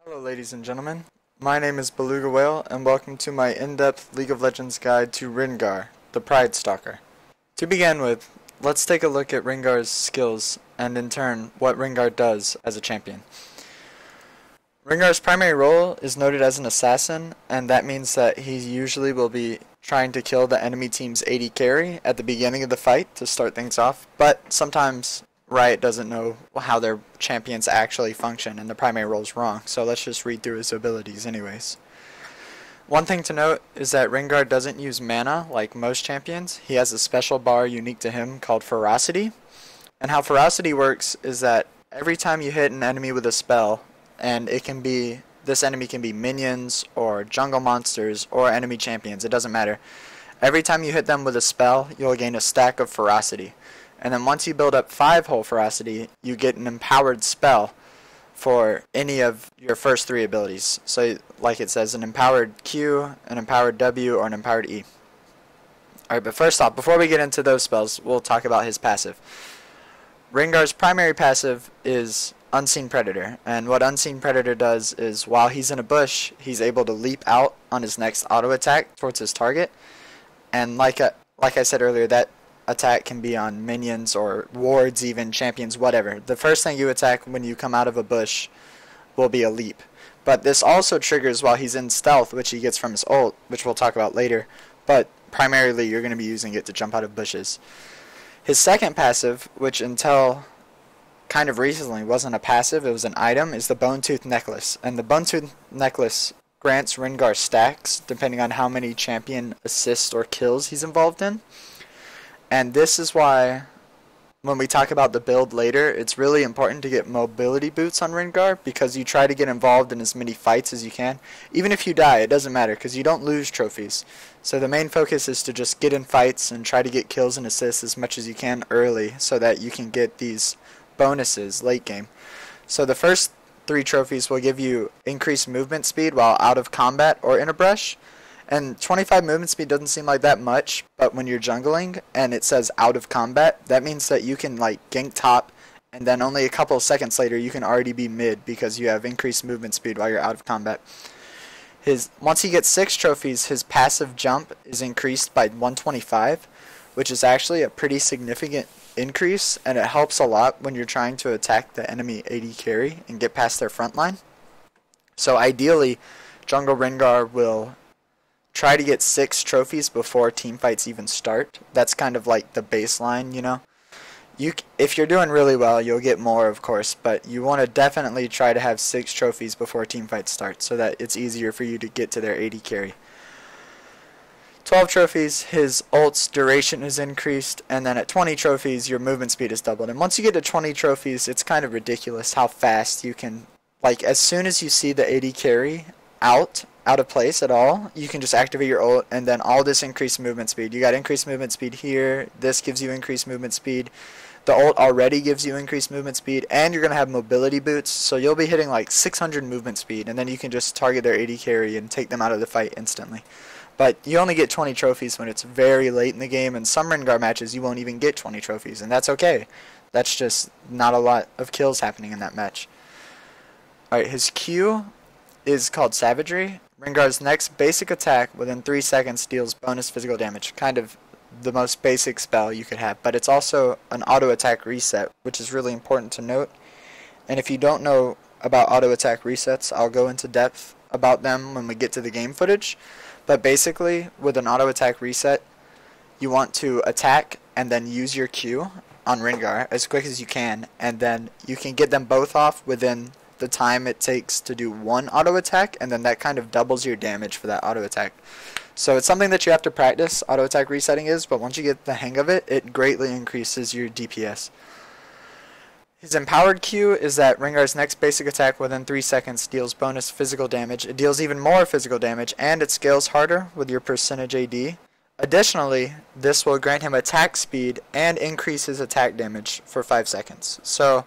Hello ladies and gentlemen, my name is Beluga Whale and welcome to my in-depth League of Legends guide to Rengar, the Pride Stalker. To begin with, let's take a look at Rengar's skills and in turn what Rengar does as a champion. Rengar's primary role is noted as an assassin, and that means that he usually will be trying to kill the enemy team's AD carry at the beginning of the fight to start things off, but sometimes Riot doesn't know how their champions actually function and the primary role is wrong, so let's just read through his abilities anyways. One thing to note is that Rengar doesn't use mana like most champions. He has a special bar unique to him called Ferocity, and how Ferocity works is that every time you hit an enemy with a spell, and this enemy can be minions or jungle monsters or enemy champions, it doesn't matter. Every time you hit them with a spell, you'll gain a stack of Ferocity. And then once you build up 5 whole Ferocity, you get an empowered spell for any of your first 3 abilities. So like it says, an empowered Q, an empowered W, or an empowered E. Alright, but first off, before we get into those spells, we'll talk about his passive. Rengar's primary passive is Unseen Predator, and what Unseen Predator does is while he's in a bush, he's able to leap out on his next auto attack towards his target, and like I said earlier, that attack can be on minions or wards, even champions, whatever. The first thing you attack when you come out of a bush will be a leap, but this also triggers while he's in stealth, which he gets from his ult, which we'll talk about later, but primarily you're going to be using it to jump out of bushes. His second passive, which until kind of recently wasn't a passive, it was an item, is the Bone Tooth Necklace. And the Bone Tooth Necklace grants Rengar stacks depending on how many champion assists or kills he's involved in. And this is why when we talk about the build later, it's really important to get mobility boots on Rengar, because you try to get involved in as many fights as you can. Even if you die, it doesn't matter because you don't lose trophies. So the main focus is to just get in fights and try to get kills and assists as much as you can early so that you can get these bonuses late game. So the first 3 trophies will give you increased movement speed while out of combat or in a brush. And 25 movement speed doesn't seem like that much, but when you're jungling and it says out of combat, that means that you can like gank top, and then only a couple of seconds later you can already be mid because you have increased movement speed while you're out of combat. Once he gets 6 trophies, his passive jump is increased by 125, which is actually a pretty significant increase, and it helps a lot when you're trying to attack the enemy AD carry and get past their front line. So ideally, Jungle Rengar will try to get 6 trophies before team fights even start. That's kind of like the baseline, you know. If you're doing really well, you'll get more, of course, but you want to definitely try to have 6 trophies before team fights start so that it's easier for you to get to their AD carry. 12 trophies, his ult's duration is increased, and then at 20 trophies, your movement speed is doubled. And once you get to 20 trophies, it's kind of ridiculous how fast you can, like, as soon as you see the AD carry out of place at all, you can just activate your ult, and then all this increased movement speed. You got increased movement speed here, this gives you increased movement speed. The ult already gives you increased movement speed, and you're going to have mobility boots, so you'll be hitting like 600 movement speed, and then you can just target their AD carry and take them out of the fight instantly. But you only get 20 trophies when it's very late in the game, and some Rengar matches you won't even get 20 trophies, and that's okay. That's just not a lot of kills happening in that match. Alright, his Q is called Savagery. Rengar's next basic attack within 3 seconds deals bonus physical damage. Kind of the most basic spell you could have, but it's also an auto attack reset, which is really important to note. And if you don't know about auto attack resets, I'll go into depth about them when we get to the game footage. But basically, with an auto attack reset, you want to attack and then use your Q on Rengar as quick as you can, and then you can get them both off within the time it takes to do one auto attack, and then that kind of doubles your damage for that auto attack. So it's something that you have to practice, auto attack resetting is, but once you get the hang of it, it greatly increases your DPS. His empowered Q is that Rengar's next basic attack within 3 seconds deals bonus physical damage. It deals even more physical damage, and it scales harder with your percentage AD. Additionally, this will grant him attack speed and increase his attack damage for 5 seconds. So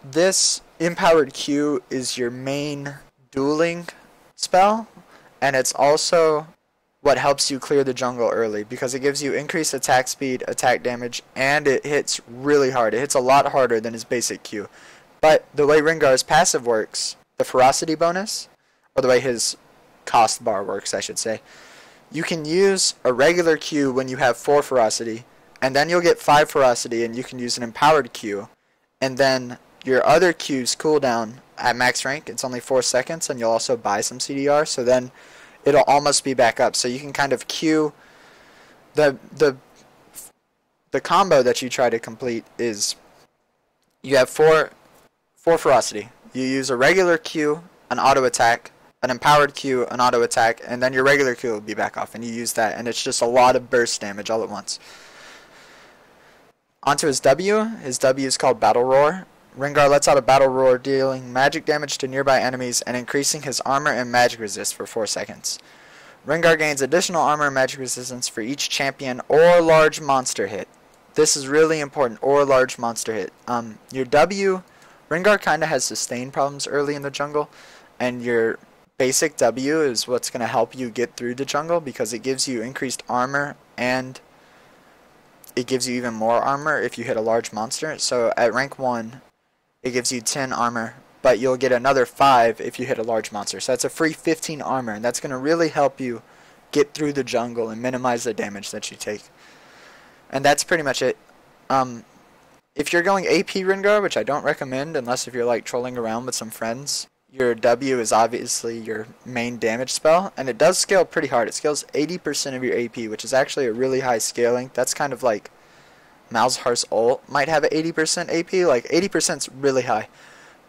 this empowered Q is your main dueling spell, and it's also what helps you clear the jungle early, because it gives you increased attack speed, attack damage, and it hits really hard. It hits a lot harder than his basic Q. But the way Rengar's passive works, the ferocity bonus, or the way his cost bar works, I should say, you can use a regular Q when you have 4 ferocity, and then you'll get 5 ferocity and you can use an empowered Q, and then your other Q's cooldown at max rank, it's only 4 seconds, and you'll also buy some CDR, so then it'll almost be back up. So you can kind of Q the combo that you try to complete is you have 4 ferocity. You use a regular Q, an auto attack, an empowered Q, an auto attack, and then your regular Q will be back off, and you use that, and it's just a lot of burst damage all at once. Onto his W. His W is called Battle Roar. Rengar lets out a Battle Roar, dealing magic damage to nearby enemies and increasing his armor and magic resist for 4 seconds. Rengar gains additional armor and magic resistance for each champion or large monster hit. This is really important, or large monster hit. Your W, Rengar kind of has sustain problems early in the jungle, and your basic W is what's going to help you get through the jungle because it gives you increased armor and it gives you even more armor if you hit a large monster. So at rank 1, it gives you 10 armor, but you'll get another 5 if you hit a large monster. So that's a free 15 armor, and that's going to really help you get through the jungle and minimize the damage that you take. And that's pretty much it. If you're going AP Rengar, which I don't recommend unless if you're like trolling around with some friends, your W is obviously your main damage spell, and it does scale pretty hard. It scales 80% of your AP, which is actually a really high scaling. That's kind of like Malzahar's ult might have an 80% AP, like 80% is really high.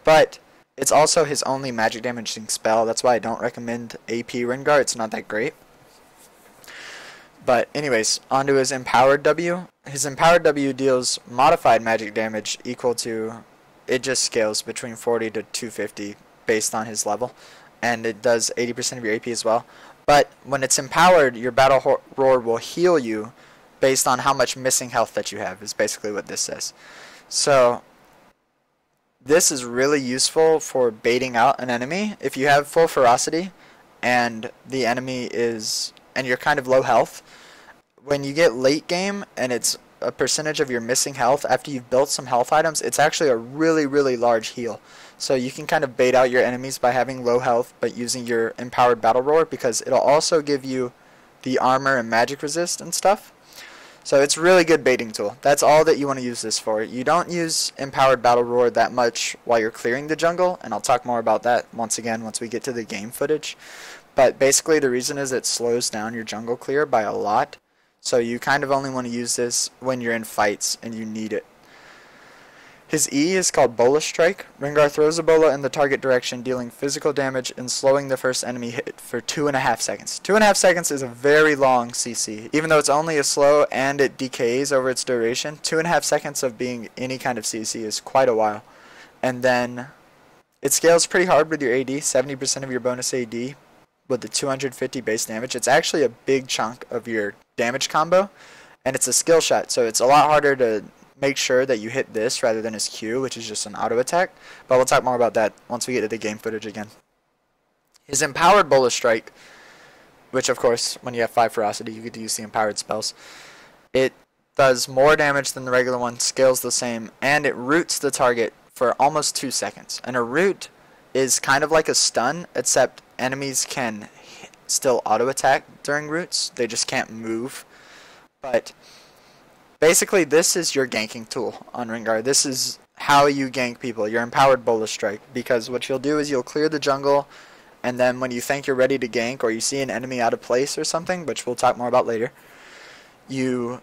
But it's also his only magic damaging spell. That's why I don't recommend AP Rengar. It's not that great. But anyways, onto his empowered W. His empowered W deals modified magic damage equal to, it just scales between 40 to 250 based on his level, and it does 80% of your AP as well. But when it's empowered, your Battle Roar will heal you based on how much missing health that you have, is basically what this says. So this is really useful for baiting out an enemy. If you have full ferocity and the enemy is, and you're kind of low health, when you get late game and it's a percentage of your missing health after you've built some health items, it's actually a really, really large heal. So you can kind of bait out your enemies by having low health but using your empowered Battle Roar, because it'll also give you the armor and magic resist and stuff. So it's a really good baiting tool. That's all that you want to use this for. You don't use empowered Battle Roar that much while you're clearing the jungle, and I'll talk more about that once we get to the game footage. But basically the reason is it slows down your jungle clear by a lot. So you kind of only want to use this when you're in fights and you need it. His E is called Bola Strike. Rengar throws a bola in the target direction, dealing physical damage and slowing the first enemy hit for 2.5 seconds. 2.5 seconds is a very long CC. Even though it's only a slow and it decays over its duration, 2.5 seconds of being any kind of CC is quite a while. And then it scales pretty hard with your AD, 70% of your bonus AD with the 250 base damage. It's actually a big chunk of your damage combo, and it's a skill shot, so it's a lot harder to make sure that you hit this rather than his Q, which is just an auto attack. But we'll talk more about that once we get to the game footage again. His empowered Bola Strike, which of course when you have 5 ferocity you get to use the empowered spells, it does more damage than the regular one, scales the same, and it roots the target for almost 2 seconds. And a root is kind of like a stun, except enemies can still auto attack during roots, they just can't move. But basically this is your ganking tool on Rengar. This is how you gank people, your empowered Bola Strike, because what you'll do is you'll clear the jungle, and then when you think you're ready to gank or you see an enemy out of place or something, which we'll talk more about later, you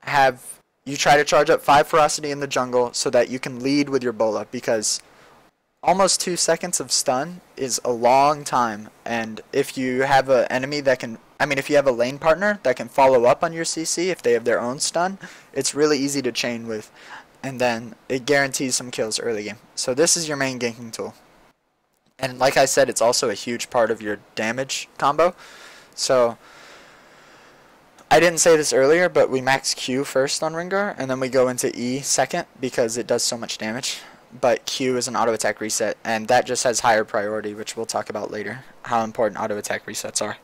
try to charge up 5 ferocity in the jungle so that you can lead with your Bola, because almost 2 seconds of stun is a long time, and if you have an enemy that can, if you have a lane partner that can follow up on your CC if they have their own stun, it's really easy to chain with, and then it guarantees some kills early game. So this is your main ganking tool. And like I said, it's also a huge part of your damage combo. So I didn't say this earlier, but we max Q first on Rengar, and then we go into E second because it does so much damage. But Q is an auto attack reset, and that just has higher priority, which we'll talk about later, how important auto attack resets are.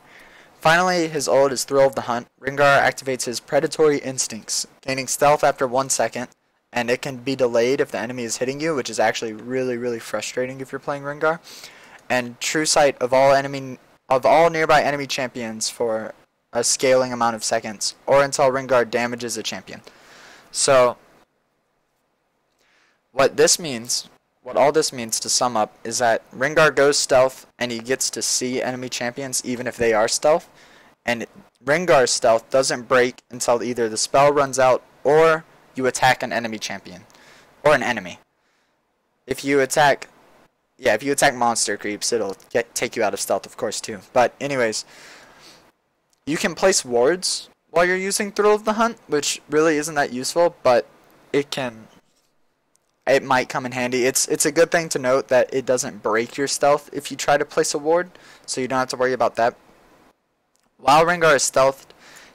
Finally, his ult is Thrill of the Hunt. Rengar activates his predatory instincts, gaining stealth after 1 second, and it can be delayed if the enemy is hitting you, which is actually really frustrating if you're playing Rengar. And True Sight of all nearby enemy champions for a scaling amount of seconds, or until Rengar damages a champion. So what all this means to sum up is that Rengar goes stealth and he gets to see enemy champions even if they are stealth, and Rengar's stealth doesn't break until either the spell runs out or you attack an enemy champion or an enemy. If you attack monster creeps, it'll take you out of stealth, of course, too. But anyways, you can place wards while you're using Thrill of the Hunt, which really isn't that useful, but it might come in handy. It's a good thing to note that it doesn't break your stealth if you try to place a ward, so you don't have to worry about that. While Rengar is stealthed,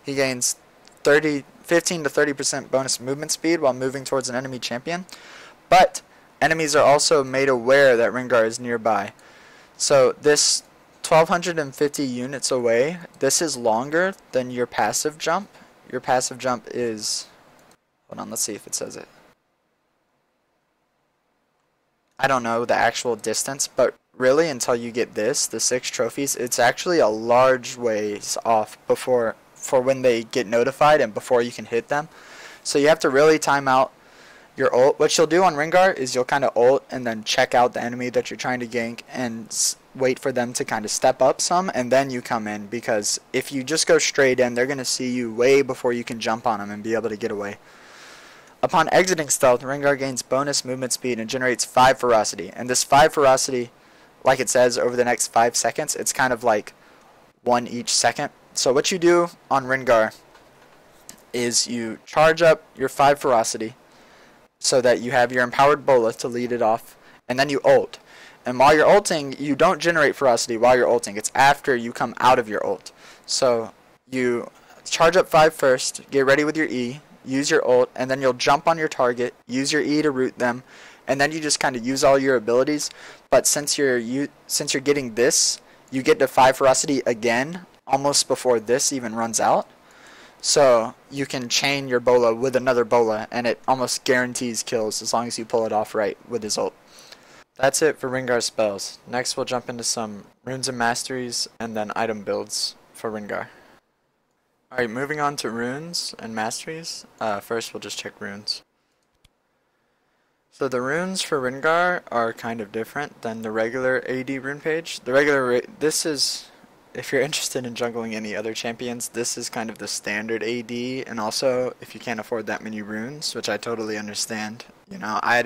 he gains 15 to 30% bonus movement speed while moving towards an enemy champion, but enemies are also made aware that Rengar is nearby. So this 1250 units away, this is longer than your passive jump. Your passive jump is, hold on, let's see if it says it. I don't know the actual distance, but really until you get the 6 trophies, it's actually a large ways off for when they get notified and before you can hit them. So you have to really time out your ult. What you'll do on Rengar is you'll kind of ult and then check out the enemy that you're trying to gank and wait for them to kind of step up some, and then you come in, because if you just go straight in, they're going to see you way before you can jump on them and be able to get away. Upon exiting stealth, Rengar gains bonus movement speed and generates 5 ferocity. And this 5 ferocity, like it says, over the next 5 seconds, it's kind of like 1 each second. So what you do on Rengar is you charge up your 5 ferocity so that you have your empowered bola to lead it off, and then you ult. And while you're ulting, you don't generate ferocity while you're ulting. It's after you come out of your ult. So you charge up 5 first, get ready with your E, use your ult, and then you'll jump on your target, use your E to root them, and then you just kind of use all your abilities. But since you're getting this, you get to 5 ferocity again almost before this even runs out. So you can chain your bola with another bola, and it almost guarantees kills as long as you pull it off right with his ult. That's it for Rengar's spells. Next we'll jump into some runes and masteries, and then item builds for Rengar. Alright, moving on to runes and masteries. First we'll just check runes. So the runes for Rengar are kind of different than the regular AD rune page. This is, if you're interested in jungling any other champions, this is kind of the standard AD, and also if you can't afford that many runes, which I totally understand. You know, I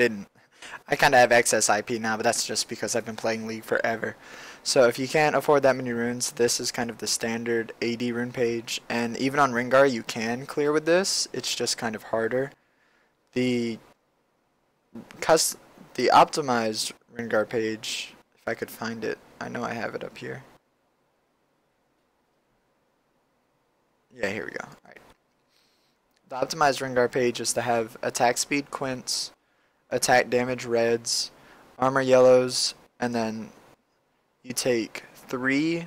kind of have excess IP now, but that's just because I've been playing League forever. So if you can't afford that many runes, this is kind of the standard AD rune page. And even on Rengar, you can clear with this. It's just kind of harder. The optimized Rengar page, if I could find it, I know I have it up here. Yeah, here we go. All right. The optimized Rengar page is to have attack speed quints, attack damage reds, armor yellows, and then you take 3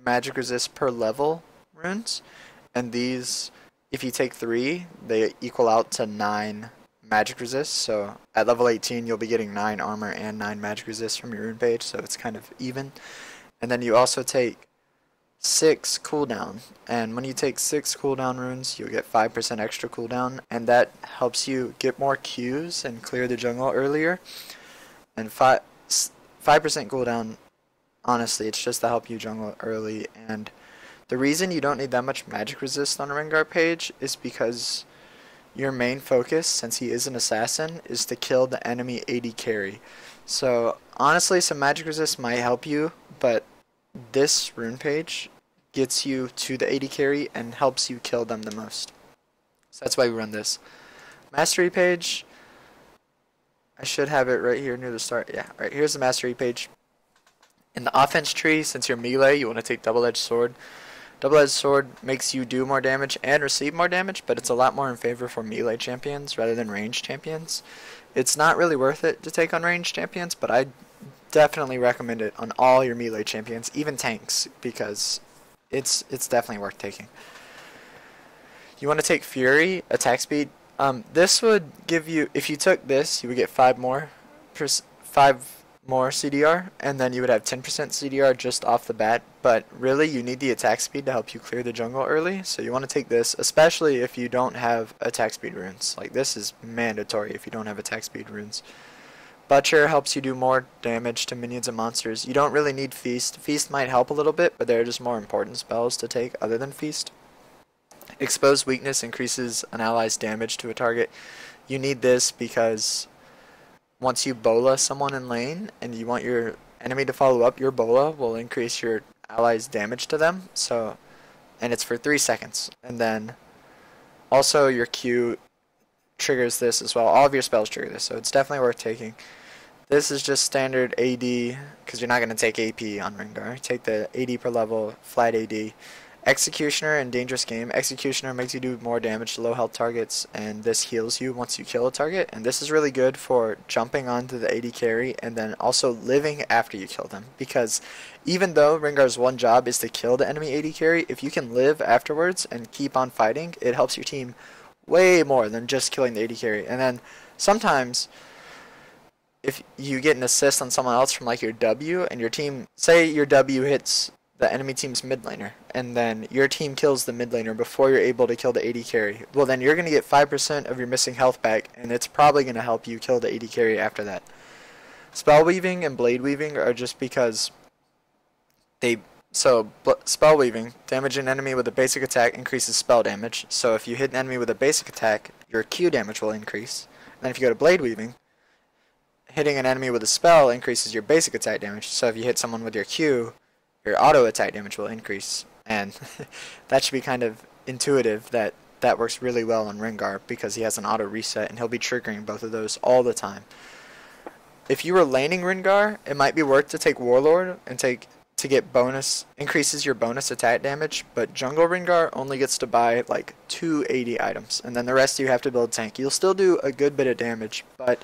magic resist per level runes, and these, if you take 3, they equal out to 9 magic resist. So at level 18 you'll be getting 9 armor and 9 magic resist from your rune page, so it's kind of even. And then you also take 6 cooldown, and when you take 6 cooldown runes, you'll get 5% extra cooldown, and that helps you get more Qs and clear the jungle earlier. And 5% cooldown, honestly, it's just to help you jungle early. And the reason you don't need that much magic resist on a Rengar page is because your main focus, since he is an assassin, is to kill the enemy AD carry. So honestly, some magic resist might help you, but this rune page gets you to the AD carry and helps you kill them the most. So that's why we run this. Mastery page, I should have it right here near the start. Yeah, right here's the mastery page. In the offense tree, since you're melee, you want to take double-edged sword. Double-edged sword makes you do more damage and receive more damage, but it's a lot more in favor for melee champions rather than ranged champions. It's not really worth it to take on ranged champions, but I definitely recommend it on all your melee champions, even tanks, because it's definitely worth taking. You want to take Fury, attack speed This would give you, if you took this, you would get 5 more CDR, and then you would have 10% CDR just off the bat. But really, you need the attack speed to help you clear the jungle early. So you want to take this, especially if you don't have attack speed runes. Like, this is mandatory if you don't have attack speed runes. Butcher helps you do more damage to minions and monsters. You don't really need Feast. Feast might help a little bit, but there are just more important spells to take other than Feast. Exposed Weakness increases an ally's damage to a target. You need this because once you bola someone in lane and you want your enemy to follow up, your bola will increase your ally's damage to them. So, and it's for 3 seconds. And then also your Q triggers this as well. All of your spells trigger this, so it's definitely worth taking. This is just standard AD, because you're not going to take AP on Rengar. Take the AD per level, flat AD. Executioner in Dangerous Game. Executioner makes you do more damage to low health targets, and this heals you once you kill a target. And this is really good for jumping onto the AD carry and then also living after you kill them. Because even though Rengar's one job is to kill the enemy AD carry, if you can live afterwards and keep on fighting, it helps your team way more than just killing the AD carry. And then sometimes if you get an assist on someone else from like your W, and your team, say your W hits the enemy team's mid laner, and then your team kills the mid laner before you're able to kill the AD carry, well then you're going to get 5% of your missing health back, and it's probably going to help you kill the AD carry after that. Spell Weaving and Blade Weaving are just because Spell Weaving, damage an enemy with a basic attack increases spell damage, so if you hit an enemy with a basic attack, your Q damage will increase. And then if you go to Blade Weaving, hitting an enemy with a spell increases your basic attack damage, so if you hit someone with your Q, your auto attack damage will increase. And that should be kind of intuitive that that works really well on Rengar, because he has an auto reset and he'll be triggering both of those all the time. If you were laning Rengar, it might be worth to take Warlord and to get bonus, increases your bonus attack damage, but jungle Rengar only gets to buy like 280 items, and then the rest you have to build tank. You'll still do a good bit of damage, but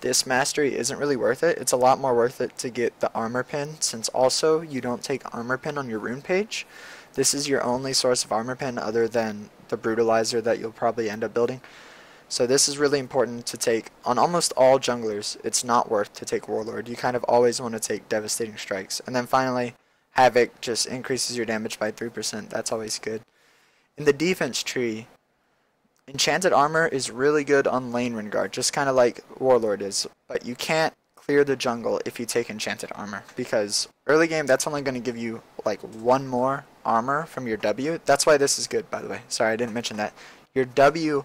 this mastery isn't really worth it. It's a lot more worth it to get the armor pin, since also you don't take armor pin on your rune page. This is your only source of armor pin other than the brutalizer that you'll probably end up building. So this is really important to take on almost all junglers. It's not worth to take Warlord. You kind of always want to take Devastating Strikes. And then finally, Havoc just increases your damage by 3%. That's always good. In the defense tree, Enchanted Armor is really good on lane Rengar, just kind of like Warlord is. But you can't clear the jungle if you take Enchanted Armor, because early game that's only going to give you like 1 more armor from your W. That's why this is good, by the way. Sorry, I didn't mention that. Your W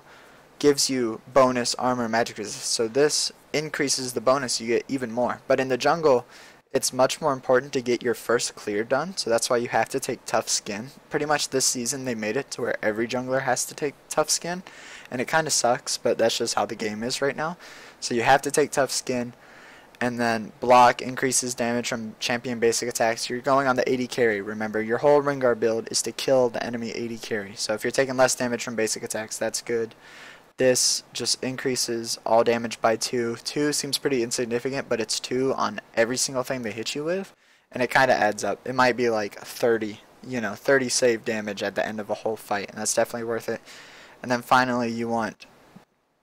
gives you bonus armor magic resist, so this increases the bonus you get even more. But in the jungle, it's much more important to get your first clear done, so that's why you have to take Tough Skin. Pretty much this season they made it to where every jungler has to take Tough Skin, and it kind of sucks, but that's just how the game is right now. So you have to take Tough Skin, and then block increases damage from champion basic attacks. You're going on the AD carry, remember. Your whole Rengar build is to kill the enemy AD carry, so if you're taking less damage from basic attacks, that's good. This just increases all damage by 2. 2 seems pretty insignificant, but it's 2 on every single thing they hit you with, and it kind of adds up. It might be like 30, 30 save damage at the end of a whole fight, and that's definitely worth it. And then finally, you want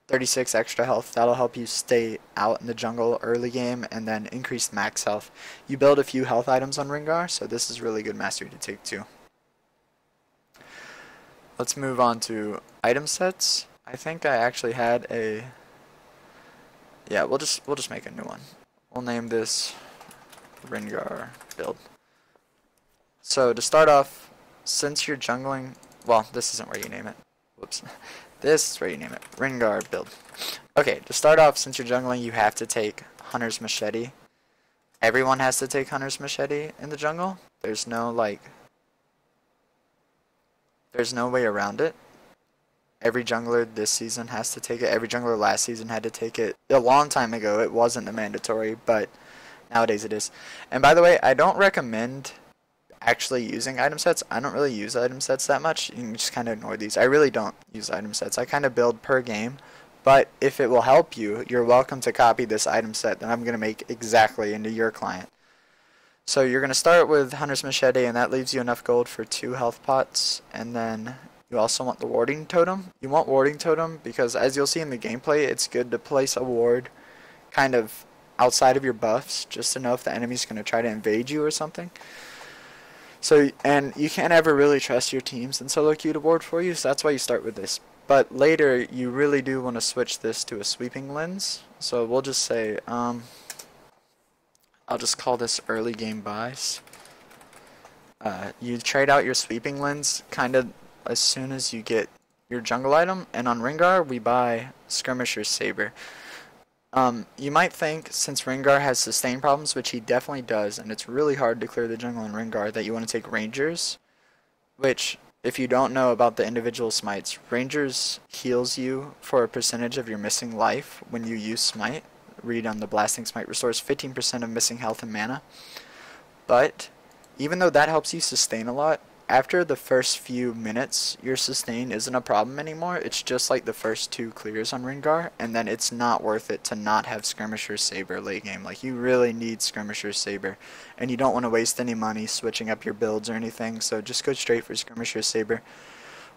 36 extra health. That'll help you stay out in the jungle early game, and then increased max health. You build a few health items on Rengar, so this is really good mastery to take too. Let's move on to item sets. I think I actually had a, yeah, we'll just make a new one. We'll name this Rengar build. So to start off, since you're jungling, well, this isn't where you name it. Whoops. This is where you name it. Rengar build. Okay, to start off, since you're jungling, you have to take Hunter's Machete. Everyone has to take Hunter's Machete in the jungle. There's no way around it. Every jungler this season has to take it. Every jungler last season had to take it. A long time ago, it wasn't a mandatory, but nowadays it is. And by the way, I don't recommend actually using item sets. I don't really use item sets that much. You can just kind of ignore these. I really don't use item sets. I kind of build per game. But if it will help you, you're welcome to copy this item set that I'm going to make exactly into your client. So you're going to start with Hunter's Machete, and that leaves you enough gold for 2 health pots. And then You also want the warding totem. You want warding totem because, as you'll see in the gameplay, it's good to place a ward kind of outside of your buffs just to know if the enemy's going to try to invade you or something. So, and you can't ever really trust your teams in solo queue to ward for you, so that's why you start with this. But later, you really do want to switch this to a sweeping lens. So we'll just say, I'll just call this early game buys. You trade out your sweeping lens kind of as soon as you get your jungle item, and on Rengar we buy Skirmisher's Saber. You might think, since Rengar has sustain problems, which he definitely does, and it's really hard to clear the jungle in Rengar, that you want to take Rangers, which, if you don't know about the individual smites, Rangers heals you for a percentage of your missing life when you use smite. Read on the Blasting Smite restores 15% of missing health and mana. But even though that helps you sustain a lot, after the first few minutes, your sustain isn't a problem anymore. It's just like the first 2 clears on Rengar, and then it's not worth it to not have Skirmisher's Saber late game. Like, you really need Skirmisher's Saber, and you don't want to waste any money switching up your builds or anything, so just go straight for Skirmisher's Saber.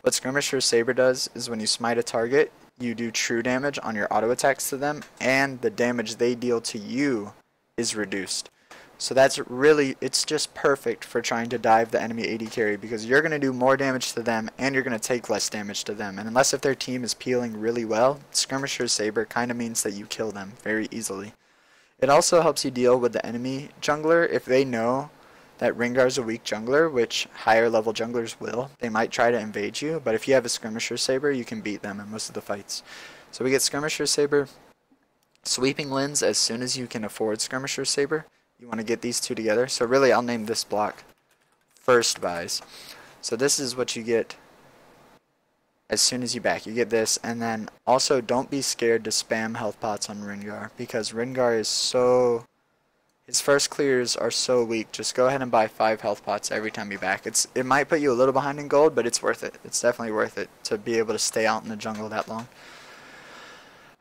What Skirmisher's Saber does is when you smite a target, you do true damage on your auto attacks to them, and the damage they deal to you is reduced. So that's really, it's just perfect for trying to dive the enemy AD carry, because you're going to do more damage to them and you're going to take less damage to them. And unless if their team is peeling really well, Skirmisher's Saber kind of means that you kill them very easily. It also helps you deal with the enemy jungler if they know that Rengar's a weak jungler, which higher level junglers will. They might try to invade you, but if you have a Skirmisher's Saber, you can beat them in most of the fights. So we get Skirmisher's Saber, Sweeping Lens as soon as you can afford Skirmisher's Saber. You want to get these 2 together. So really, I'll name this block first buys. So this is what you get as soon as you back. You get this, and then also don't be scared to spam health pots on Rengar, because Rengar is so... his first clears are so weak. Just go ahead and buy 5 health pots every time you back. It might put you a little behind in gold, but it's worth it. It's definitely worth it to be able to stay out in the jungle that long.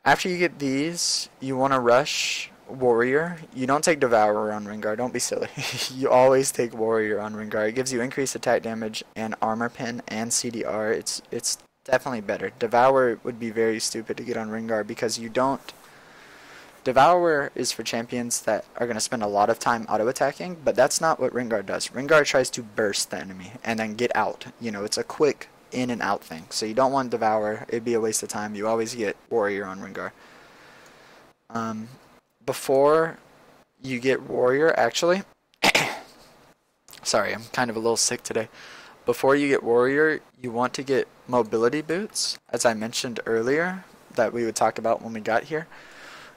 After you get these, you want to rush Warrior. You don't take Devourer on Rengar, don't be silly. You always take Warrior on Rengar. It gives you increased attack damage and armor pin and CDR. It's definitely better. Devour would be very stupid to get on Rengar because you don't... Devourer is for champions that are going to spend a lot of time auto-attacking, but that's not what Rengar does. Rengar tries to burst the enemy and then get out. You know, it's a quick in and out thing. So you don't want Devourer. It'd be a waste of time. You always get Warrior on Rengar. Before you get Warrior, actually, sorry, I'm kind of a little sick today. Before you get Warrior, you want to get mobility boots, as I mentioned earlier, that we would talk about when we got here.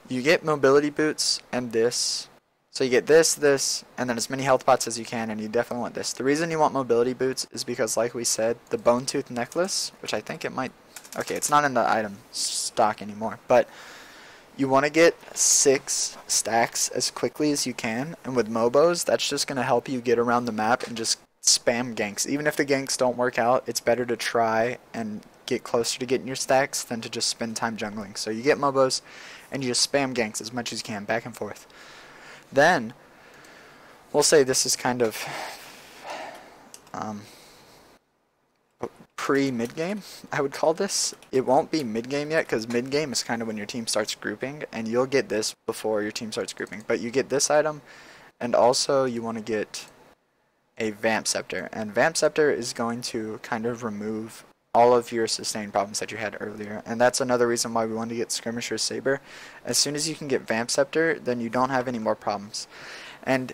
You get mobility boots and this. So you get this, and then as many health pots as you can, and you definitely want this. The reason you want mobility boots is because, like we said, the bone tooth necklace, which I think it might... okay, it's not in the item stock anymore, but... you want to get 6 stacks as quickly as you can, and with Mobos, that's just going to help you get around the map and just spam ganks. Even if the ganks don't work out, it's better to try and get closer to getting your stacks than to just spend time jungling. So you get Mobos, and you just spam ganks as much as you can, back and forth. Then, we'll say this is kind of pre-mid-game, I would call this. It won't be mid-game yet, because mid-game is kind of when your team starts grouping, and you'll get this before your team starts grouping. But you get this item, and also you want to get a Vamp Scepter. And Vamp Scepter is going to kind of remove all of your sustain problems that you had earlier. And that's another reason why we want to get Skirmisher's Saber. As soon as you can get Vamp Scepter, then you don't have any more problems. And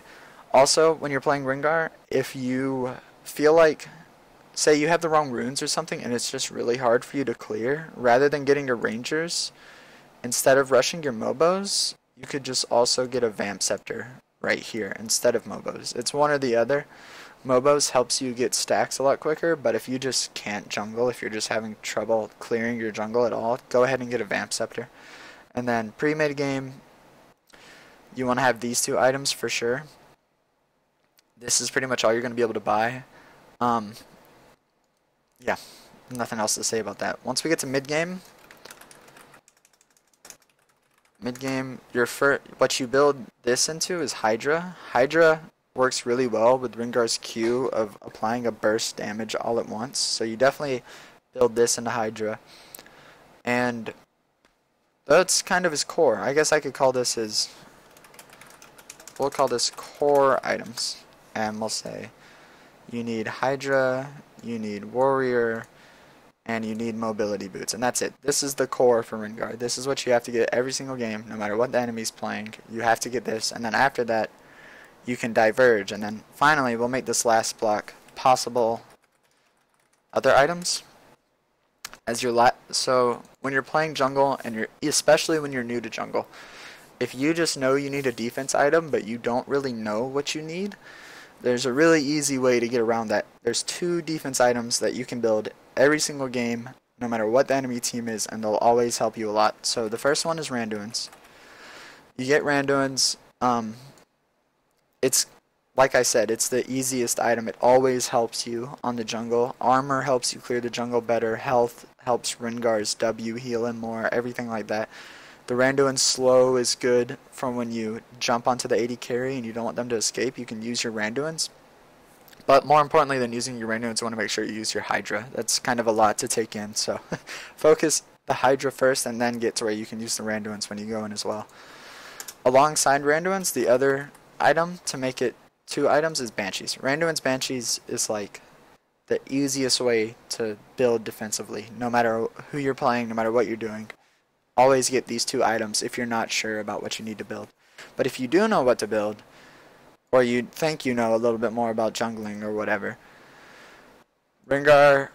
also, when you're playing Rengar, if you feel like... say you have the wrong runes or something and it's just really hard for you to clear, rather than getting your Rangers, instead of rushing your Mobos, you could just also get a Vamp Scepter right here instead of Mobos. It's one or the other. Mobos helps you get stacks a lot quicker, but if you just can't jungle, if you're just having trouble clearing your jungle at all, go ahead and get a Vamp Scepter. And then pre-mid game, you want to have these 2 items for sure. This is pretty much all you're going to be able to buy. Yeah, nothing else to say about that. Once we get to mid-game, what you build this into is Hydra. Hydra works really well with Rengar's Q of applying a burst damage all at once. So you definitely build this into Hydra. And that's kind of his core. I guess I could call this his, we'll call this core items. And we'll say you need Hydra, you need Warrior, and you need mobility boots, and that's it. This is the core for Rengar. This is what you have to get every single game, no matter what the enemy's playing. You have to get this, and then after that, you can diverge, and then finally, we'll make this last block possible other items as your so when you're playing jungle, and especially when you're new to jungle, if you just know you need a defense item, but you don't really know what you need, there's a really easy way to get around that. There's 2 defense items that you can build every single game, no matter what the enemy team is, and they'll always help you a lot. So the first one is Randuin's. You get Randuin's, it's, like I said, it's the easiest item. It always helps you on the jungle. Armor helps you clear the jungle better. Health helps Rengar's W heal him more, everything like that. The Randuin's slow is good from when you jump onto the AD carry and you don't want them to escape. You can use your Randuin's. But more importantly than using your Randuin's, you want to make sure you use your Hydra. That's kind of a lot to take in, so focus the Hydra first and then get to where you can use the Randuin's when you go in as well. Alongside Randuin's, the other item to make it 2 items is Banshees. Randuin's Banshees is like the easiest way to build defensively, no matter who you're playing, no matter what you're doing. Always get these 2 items if you're not sure about what you need to build. But if you do know what to build, or you think you know a little bit more about jungling or whatever, Rengar,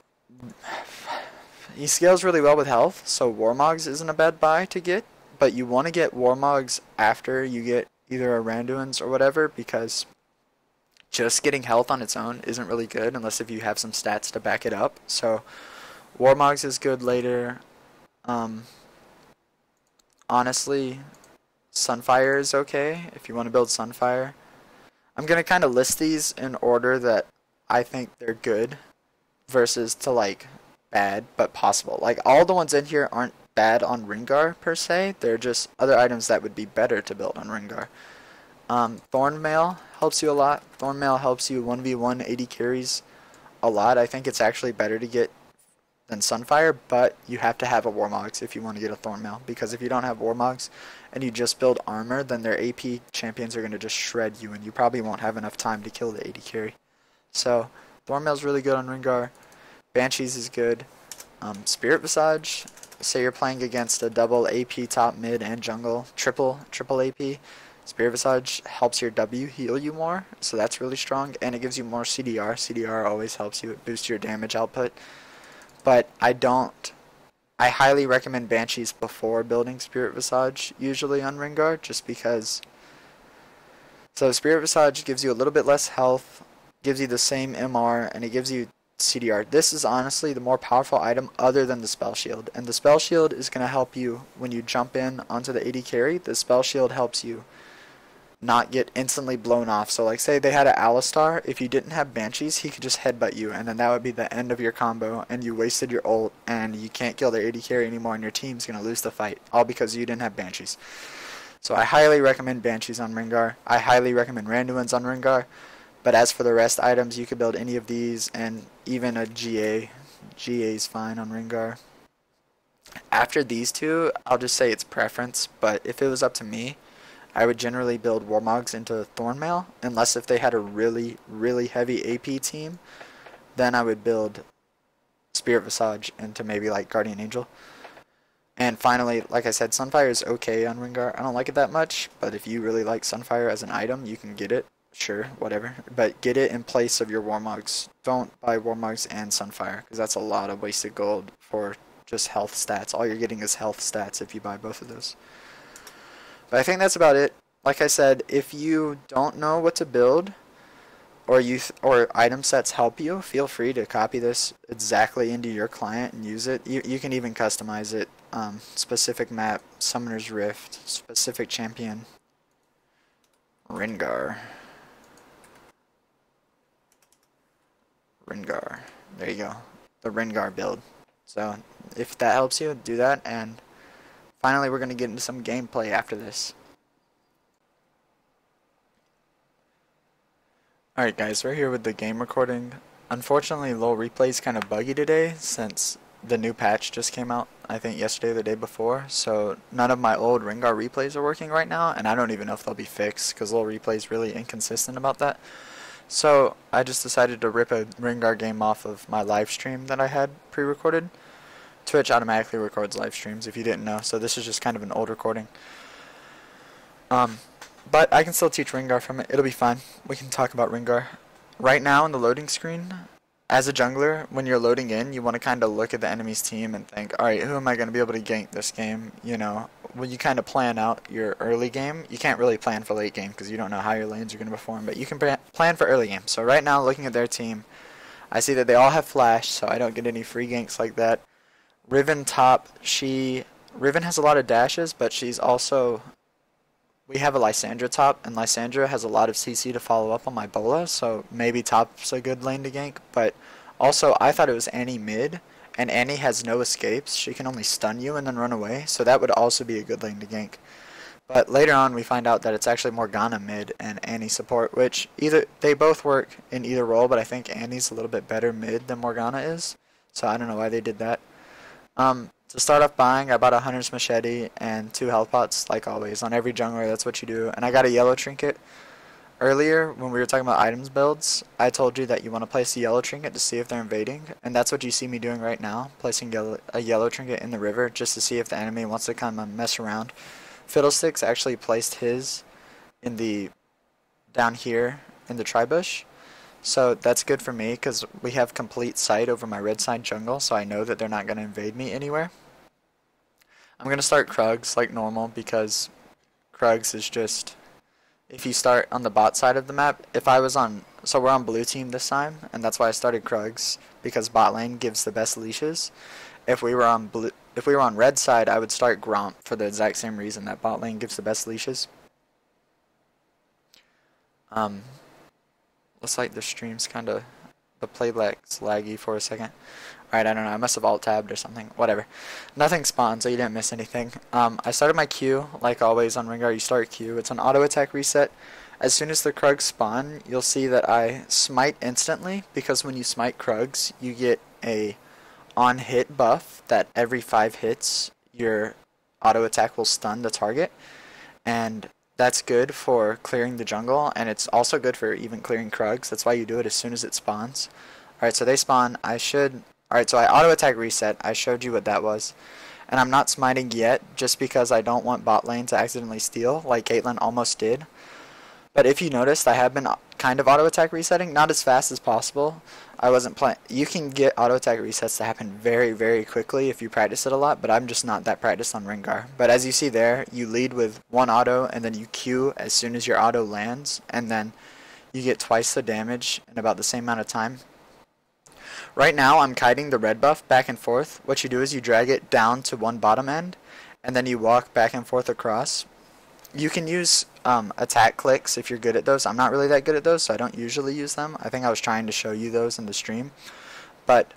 he scales really well with health, so Warmogs isn't a bad buy to get, but you want to get Warmogs after you get either a Randuin's or whatever, because just getting health on its own isn't really good unless if you have some stats to back it up. So Warmogs is good later. Honestly, Sunfire is okay if you want to build Sunfire. I'm going to kind of list these in order that I think they're good versus to like bad but possible. Like all the ones in here aren't bad on Rengar per se, they're just other items that would be better to build on Rengar. Thornmail helps you a lot. Thornmail helps you 1v1 AD carries a lot. I think it's actually better to get than Sunfire, but you have to have a Warmogs if you want to get a Thornmail, because if you don't have Warmogs and you just build armor, then their AP champions are going to just shred you, and you probably won't have enough time to kill the AD carry. So Thornmail's really good on Rengar. Banshees is good. Spirit Visage, say you're playing against a double AP top, mid, and jungle, triple AP. Spirit Visage helps your W heal you more, so that's really strong, and it gives you more CDR. CDR always helps you. It boosts your damage output. But I highly recommend Banshees before building Spirit Visage, usually on Rengar, just because. So Spirit Visage gives you a little bit less health, gives you the same MR, and it gives you CDR. This is honestly the more powerful item other than the Spell Shield. And the Spell Shield is going to help you when you jump in onto the AD carry. The Spell Shield helps you not get instantly blown off. So like say they had an Alistar, if you didn't have Banshees, he could just headbutt you, and then that would be the end of your combo, and you wasted your ult, and you can't kill their AD carry anymore, and your team's going to lose the fight, all because you didn't have Banshees. So I highly recommend Banshees on Rengar. I highly recommend Randuin's on Rengar. But as for the rest items, you could build any of these, and even a GA. GA is fine on Rengar. After these 2, I'll just say it's preference, but if it was up to me, I would generally build Warmogs into Thornmail, unless if they had a really, really heavy AP team, then I would build Spirit Visage into maybe like Guardian Angel. And finally, like I said, Sunfire is okay on Rengar. I don't like it that much, but if you really like Sunfire as an item, you can get it. Sure, whatever. But get it in place of your Warmogs. Don't buy Warmogs and Sunfire, because that's a lot of wasted gold for just health stats. All you're getting is health stats if you buy both of those. But I think that's about it. Like I said, if you don't know what to build, or item sets help you, feel free to copy this exactly into your client and use it. You can even customize it. Specific map, Summoner's Rift, specific champion, Rengar. There you go. The Rengar build. So if that helps you, do that. And finally, we're going to get into some gameplay after this. Alright guys, we're here with the game recording. Unfortunately, low replay is kind of buggy today since the new patch just came out, I think yesterday or the day before, so none of my old Rengar replays are working right now, and I don't even know if they'll be fixed, because little replay's really inconsistent about that. So I just decided to rip a Rengar game off of my live stream that I had pre-recorded. Twitch automatically records live streams, if you didn't know, so this is just kind of an old recording. But I can still teach Rengar from it. It'll be fine. We can talk about Rengar. Right now in the loading screen, as a jungler, when you're loading in, you want to kind of look at the enemy's team and think, alright, who am I going to be able to gank this game? You know, when you kind of plan out your early game, you can't really plan for late game because you don't know how your lanes are going to perform, but you can plan for early game. So right now, looking at their team, I see that they all have flash, so I don't get any free ganks like that. Riven top, Riven has a lot of dashes, but she's also... We have a Lysandra top, and Lysandra has a lot of CC to follow up on my Bola, so maybe top's a good lane to gank, but also I thought it was Annie mid, and Annie has no escapes. She can only stun you and then run away, so that would also be a good lane to gank. But later on we find out that it's actually Morgana mid and Annie support, which they both work in either role, but I think Annie's a little bit better mid than Morgana is, so I don't know why they did that. To start off buying, I bought a Hunter's Machete and 2 health pots, like always. On every jungler, that's what you do. And I got a yellow trinket. Earlier, when we were talking about items builds, I told you that you want to place a yellow trinket to see if they're invading. And that's what you see me doing right now, placing a yellow trinket in the river just to see if the enemy wants to come and mess around. Fiddlesticks actually placed his in down here in the tri-bush. So that's good for me because we have complete sight over my red side jungle, so I know that they're not going to invade me anywhere. I'm going to start Krugs like normal because Krugs is just, if you start on the bot side of the map, so we're on blue team this time, and that's why I started Krugs, because bot lane gives the best leashes. If we were on red side, I would start Gromp for the exact same reason, that bot lane gives the best leashes. Looks like the stream's kinda, the playback's laggy for a second. Alright, I don't know, I must have alt-tabbed or something, whatever. Nothing spawned, so you didn't miss anything. I started my Q, like always on Rengar, you start Q. It's an auto attack reset. As soon as the Krugs spawn, you'll see that I smite instantly, because when you smite Krugs, you get a on-hit buff that every 5 hits, your auto attack will stun the target. And that's good for clearing the jungle, and it's also good for even clearing Krugs. That's why you do it as soon as it spawns. Alright, so they spawn. Alright, so I auto-attack reset. I showed you what that was. And I'm not smiting yet, just because I don't want bot lane to accidentally steal, like Caitlyn almost did. But if you noticed, I have been kind of auto-attack resetting, not as fast as possible. You can get auto-attack resets to happen very, very quickly if you practice it a lot, but I'm just not that practiced on Rengar. But as you see there, you lead with 1 auto, and then you Q as soon as your auto lands, and then you get twice the damage in about the same amount of time. Right now, I'm kiting the red buff back and forth. What you do is you drag it down to one bottom end, and then you walk back and forth across. You can use attack clicks if you're good at those. I'm not really that good at those, so I don't usually use them. I think I was trying to show you those in the stream. But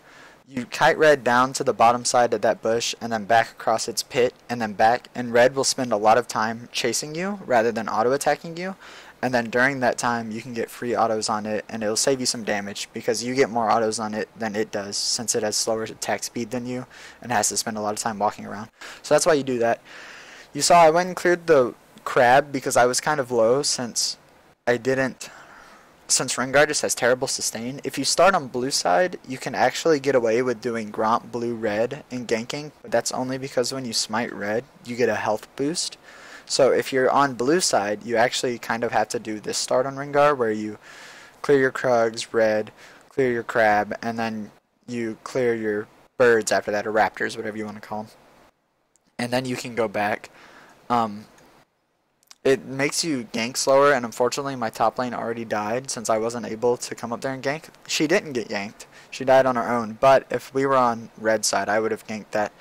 you kite red down to the bottom side of that bush, and then back across its pit, and then back. And red will spend a lot of time chasing you, rather than auto-attacking you. And then during that time, you can get free autos on it, and it'll save you some damage, because you get more autos on it than it does, since it has slower attack speed than you, and has to spend a lot of time walking around. So that's why you do that. You saw I went and cleared the crab, because I was kind of low, since Rengar just has terrible sustain. If you start on blue side, you can actually get away with doing Gromp blue red and ganking, but that's only because when you smite red, you get a health boost. So if you're on blue side, you actually kind of have to do this start on Rengar, where you clear your Krugs, red, clear your crab, and then you clear your birds after that, or raptors, whatever you want to call them. And then you can go back. It makes you gank slower, and unfortunately my top lane already died since I wasn't able to come up there and gank. She didn't get yanked. She died on her own, but if we were on red side, I would have ganked that.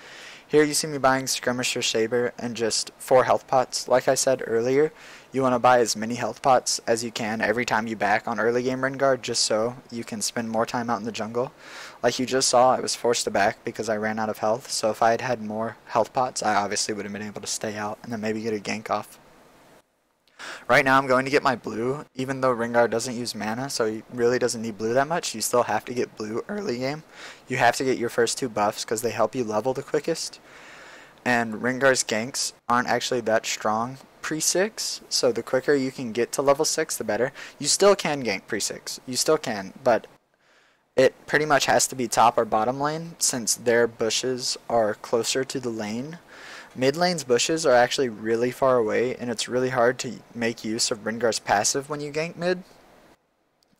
Here you see me buying Skirmisher Saber and just 4 health pots. Like I said earlier, you want to buy as many health pots as you can every time you back on early game Rengar, just so you can spend more time out in the jungle. Like you just saw, I was forced to back because I ran out of health, so if I had more health pots, I obviously would have been able to stay out and then maybe get a gank off. Right now I'm going to get my blue, even though Rengar doesn't use mana, so he really doesn't need blue that much. You still have to get blue early game. You have to get your first 2 buffs because they help you level the quickest. And Rengar's ganks aren't actually that strong pre-6, so the quicker you can get to level 6, the better. You still can gank pre-6, you still can, but it pretty much has to be top or bottom lane since their bushes are closer to the lane. Mid lane's bushes are actually really far away, and it's really hard to make use of Rengar's passive when you gank mid.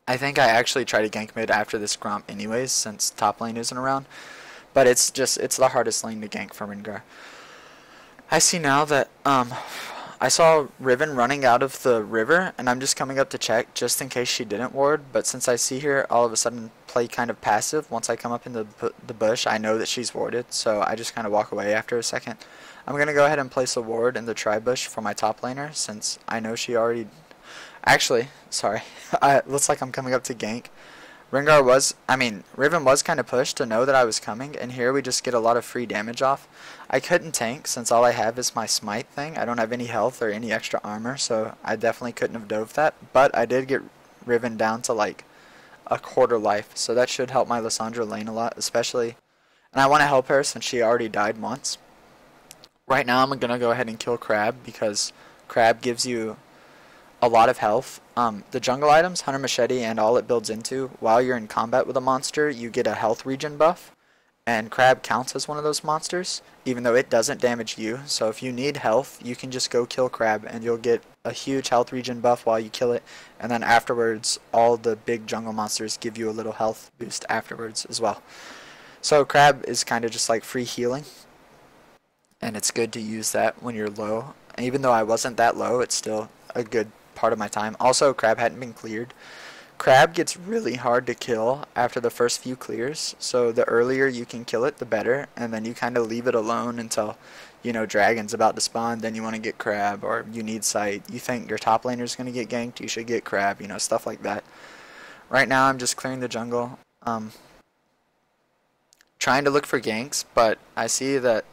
I think I actually try to gank mid after this Gromp anyways, since top lane isn't around. But it's the hardest lane to gank for Rengar. I see now that I saw Riven running out of the river, and I'm just coming up to check just in case she didn't ward. But since I see her all of a sudden play kind of passive, once I come up in the bush, I know that she's warded, so I just kind of walk away after a second. I'm going to go ahead and place a ward in the tri-bush for my top laner, since I know she already... Actually, sorry, it looks like I'm coming up to gank. Riven was kind of pushed to know that I was coming, and here we just get a lot of free damage off. I couldn't tank since all I have is my smite thing. I don't have any health or any extra armor, so I definitely couldn't have dove that. But I did get Riven down to like a quarter life, so that should help my Lissandra lane a lot, especially. And I want to help her since she already died once. Right now I'm going to go ahead and kill Crab because Crab gives you a lot of health. The jungle items, Hunter Machete, and all it builds into, while you're in combat with a monster, you get a health regen buff. And Crab counts as one of those monsters, even though it doesn't damage you. So if you need health, you can just go kill Crab, and you'll get a huge health regen buff while you kill it. And then afterwards, all the big jungle monsters give you a little health boost afterwards as well. So Crab is kind of just like free healing. And it's good to use that when you're low. Even though I wasn't that low, it's still a good part of my time. Also, Crab hadn't been cleared. Crab gets really hard to kill after the first few clears, so the earlier you can kill it, the better, and then you kind of leave it alone until, you know, Dragon's about to spawn, then you want to get Crab, or you need sight. You think your top laner's going to get ganked, you should get Crab, you know, stuff like that. Right now I'm just clearing the jungle, trying to look for ganks, but I see that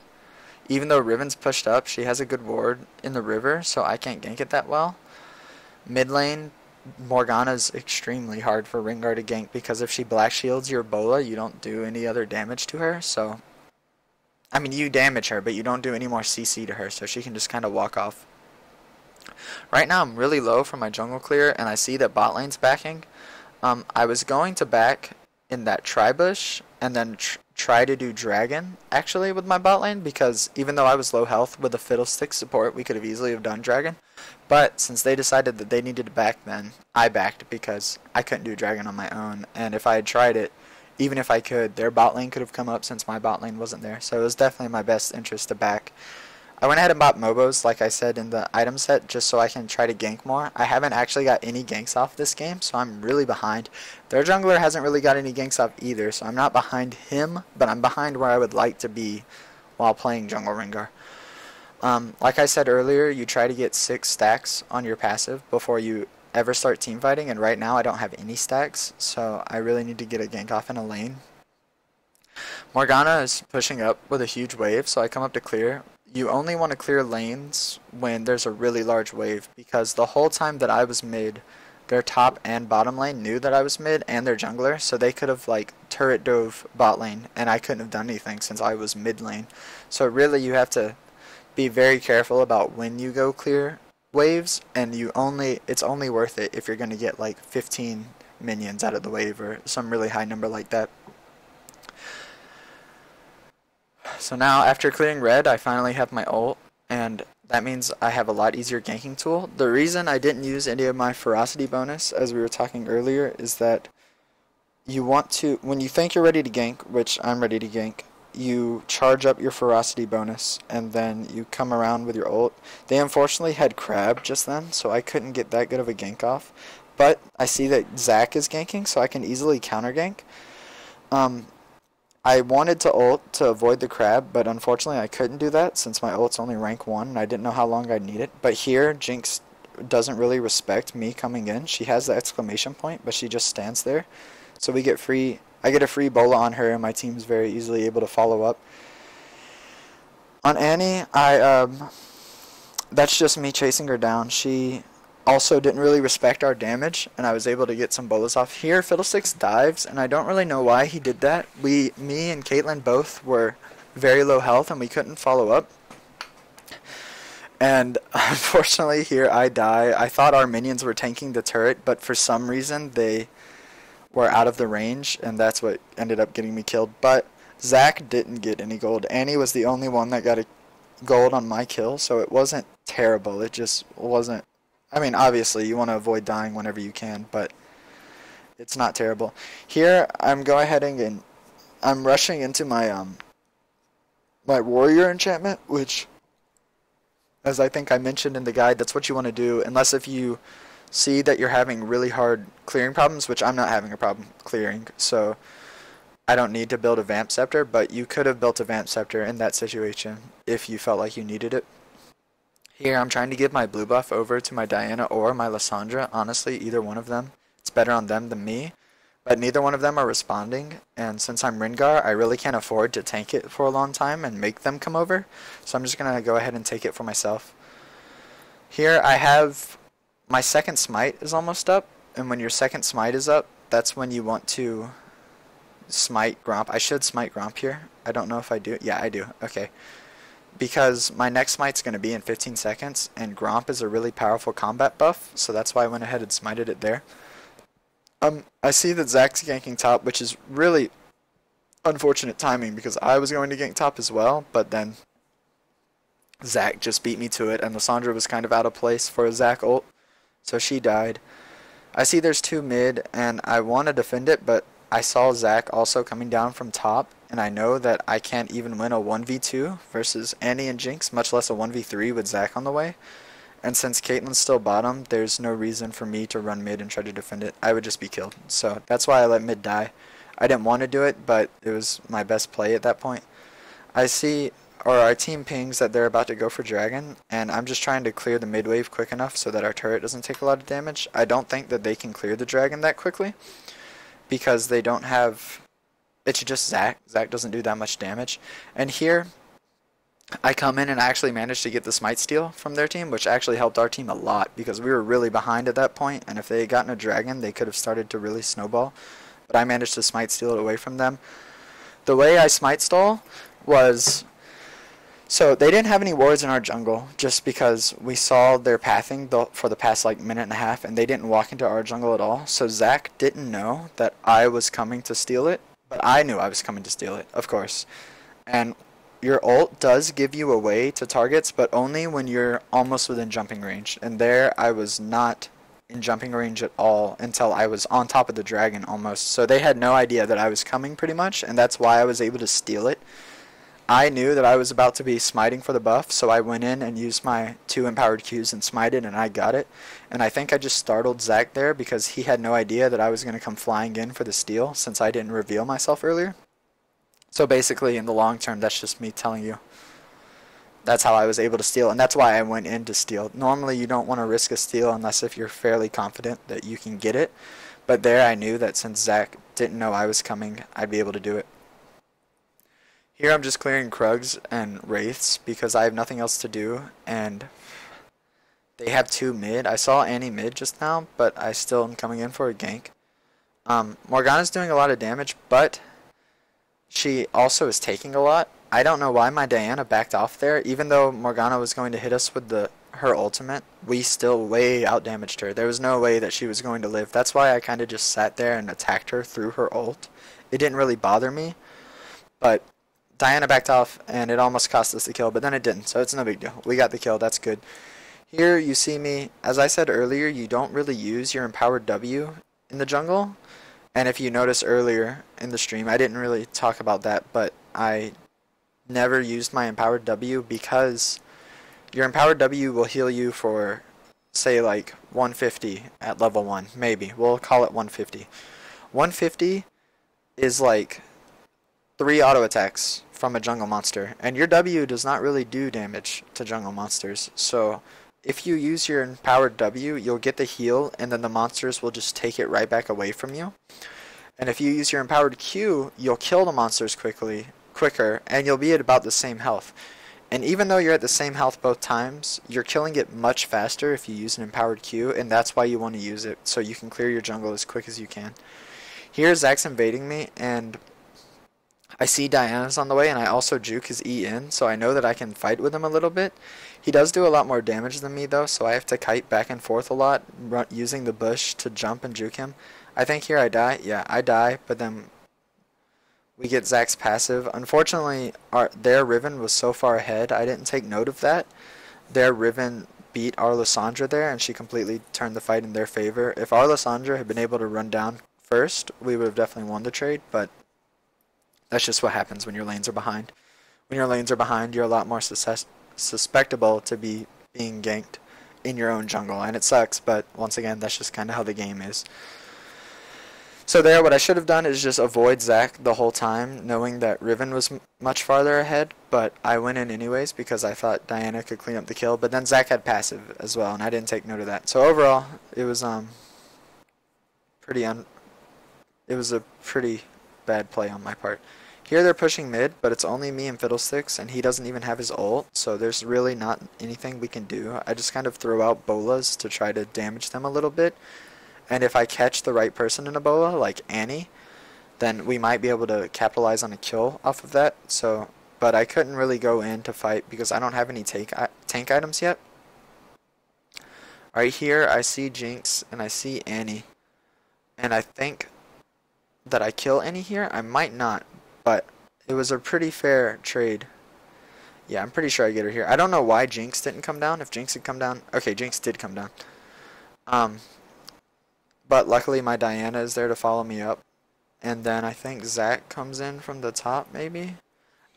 even though Riven's pushed up, she has a good ward in the river, so I can't gank it that well. Mid lane, Morgana's extremely hard for Rengar to gank because if she black shields your Bola, you don't do any other damage to her. So, I mean, you damage her, but you don't do any more CC to her, so she can just kind of walk off. Right now, I'm really low for my jungle clear, and I see that bot lane's backing. I was going to back in that tri-bush and then try to do dragon actually with my bot lane, because even though I was low health with a fiddlestick support, we could have easily have done dragon. But since they decided that they needed to back, then I backed because I couldn't do dragon on my own, and if I had tried it, even if I could, their bot lane could have come up since my bot lane wasn't there. So it was definitely my best interest to back. I went ahead and bought Mobos, like I said, in the item set, just so I can try to gank more. I haven't actually got any ganks off this game, so I'm really behind. Their jungler hasn't really got any ganks off either, so I'm not behind him, but I'm behind where I would like to be while playing jungle Rengar. Like I said earlier, you try to get 6 stacks on your passive before you ever start teamfighting, and right now I don't have any stacks, so I really need to get a gank off in a lane. Morgana is pushing up with a huge wave, so I come up to clear. You only want to clear lanes when there's a really large wave, because the whole time that I was mid, their top and bottom lane knew that I was mid and their jungler, so they could have like turret dove bot lane, and I couldn't have done anything since I was mid lane. So really you have to be very careful about when you go clear waves, and it's only worth it if you're going to get like 15 minions out of the wave or some really high number like that. So now, after clearing red, I finally have my ult, and that means I have a lot easier ganking tool. The reason I didn't use any of my ferocity bonus, as we were talking earlier, is that you want to, when you think you're ready to gank, which I'm ready to gank, you charge up your ferocity bonus, and then you come around with your ult. They unfortunately had Crab just then, so I couldn't get that good of a gank off. But I see that Zac is ganking, so I can easily counter gank. I wanted to ult to avoid the Crab, but unfortunately I couldn't do that since my ult's only rank 1 and I didn't know how long I'd need it. But here, Jinx doesn't really respect me coming in. She has the exclamation point, but she just stands there. So we get free. I get a free Bola on her, and my team's very easily able to follow up. On Annie, that's just me chasing her down. She also didn't really respect our damage, and I was able to get some bolas off. Here, Fiddlesticks dives, and I don't really know why he did that. Me and Caitlyn both were very low health, and we couldn't follow up. And unfortunately, here I die. I thought our minions were tanking the turret, but for some reason they were out of the range, and that's what ended up getting me killed. But Zach didn't get any gold. Annie was the only one that got a gold on my kill, so it wasn't terrible. It just wasn't. I mean, obviously, you want to avoid dying whenever you can, but it's not terrible. Here, I'm going ahead and I'm rushing into my my warrior enchantment, which, as I think I mentioned in the guide, that's what you want to do, unless if you see that you're having really hard clearing problems, which I'm not having a problem clearing, so I don't need to build a Vamp Scepter, but you could have built a Vamp Scepter in that situation if you felt like you needed it. Here, I'm trying to give my blue buff over to my Diana or my Lysandra. Honestly, either one of them. It's better on them than me. But neither one of them are responding, and since I'm Rengar, I really can't afford to tank it for a long time and make them come over. So I'm just going to go ahead and take it for myself. Here, I have my second smite is almost up, and when your second smite is up, that's when you want to smite Gromp. I should smite Gromp here. I don't know if I do. Yeah, I do. Okay. Because my next smite's going to be in 15 seconds, and Gromp is a really powerful combat buff, so that's why I went ahead and smited it there. I see that Zach's ganking top, which is really unfortunate timing, because I was going to gank top as well, but then Zach just beat me to it, and Lysandra was kind of out of place for a Zach ult, so she died. I see there's two mid, and I want to defend it, but I saw Zach also coming down from top, and I know that I can't even win a 1v2 versus Annie and Jinx, much less a 1v3 with Zach on the way. And since Caitlyn's still bottom, there's no reason for me to run mid and try to defend it. I would just be killed. So that's why I let mid die. I didn't want to do it, but it was my best play at that point. I see, or our team pings that they're about to go for dragon, and I'm just trying to clear the mid wave quick enough so that our turret doesn't take a lot of damage. I don't think that they can clear the dragon that quickly, because they don't have... It's just Zach. Zach doesn't do that much damage. And here, I come in and I actually managed to get the smite steal from their team, which actually helped our team a lot, because we were really behind at that point, and if they had gotten a dragon, they could have started to really snowball. But I managed to smite steal it away from them. The way I smite stall was... So they didn't have any wards in our jungle, just because we saw their pathing for the past like minute and a half, and they didn't walk into our jungle at all. So Zach didn't know that I was coming to steal it, but I knew I was coming to steal it, of course. And your ult does give you a way to targets, but only when you're almost within jumping range. And there I was not in jumping range at all until I was on top of the dragon almost. So they had no idea that I was coming pretty much, and that's why I was able to steal it. I knew that I was about to be smiting for the buff, so I went in and used my 2 empowered Qs and smited, and I got it. And I think I just startled Zach there because he had no idea that I was going to come flying in for the steal since I didn't reveal myself earlier. So basically, in the long term, that's just me telling you. That's how I was able to steal, and that's why I went in to steal. Normally, you don't want to risk a steal unless if you're fairly confident that you can get it. But there, I knew that since Zach didn't know I was coming, I'd be able to do it. Here, I'm just clearing Krugs and Wraiths because I have nothing else to do, and they have 2 mid. I saw Annie mid just now, but I still am coming in for a gank. Morgana's doing a lot of damage, but she also is taking a lot. I don't know why my Diana backed off there. Even though Morgana was going to hit us with her ultimate, we still way outdamaged her. There was no way that she was going to live. That's why I kind of just sat there and attacked her through her ult. It didn't really bother me, but Diana backed off and it almost cost us the kill, but then it didn't, so it's no big deal. We got the kill, that's good. Here you see me, as I said earlier, you don't really use your empowered W in the jungle. And if you notice earlier in the stream, I didn't really talk about that, but I never used my empowered W because your empowered W will heal you for, say, like 150 at level 1, maybe. We'll call it 150. 150 is like 3 auto attacks from a jungle monster, and your W does not really do damage to jungle monsters. So if you use your empowered W, you'll get the heal, and then the monsters will just take it right back away from you. And if you use your empowered Q, you'll kill the monsters quicker, and you'll be at about the same health. And even though you're at the same health both times, you're killing it much faster if you use an empowered Q, and that's why you want to use it, so you can clear your jungle as quick as you can. Here, Zach's invading me, and I see Diana's on the way, and I also juke his E in, so I know that I can fight with him a little bit. He does do a lot more damage than me, though, so I have to kite back and forth a lot, using the bush to jump and juke him. I think here I die. Yeah, I die, but then we get Zach's passive. Unfortunately, their Riven was so far ahead, I didn't take note of that. Their Riven beat our Lysandra there, and she completely turned the fight in their favor. If our Lysandra had been able to run down first, we would have definitely won the trade, but that's just what happens when your lanes are behind. When your lanes are behind, you're a lot more susceptible to being ganked in your own jungle, and it sucks, but once again, that's just kind of how the game is. So there, what I should have done is just avoid Zach the whole time, knowing that Riven was much farther ahead, but I went in anyways because I thought Diana could clean up the kill, but then Zach had passive as well, and I didn't take note of that. So overall, it was it was a pretty bad play on my part. Here they're pushing mid, but it's only me and Fiddlesticks, and he doesn't even have his ult, so there's really not anything we can do. I just kind of throw out bolas to try to damage them a little bit. And if I catch the right person in a bola, like Annie, then we might be able to capitalize on a kill off of that. So, but I couldn't really go in to fight because I don't have any tank items yet. Right here, I see Jinx and I see Annie. And I think that I kill Annie here. I might not, but it was a pretty fair trade. Yeah, I'm pretty sure I get her here. I don't know why Jinx didn't come down. If Jinx had come down... Okay, Jinx did come down. But luckily my Diana is there to follow me up. And then I think Zach comes in from the top, maybe?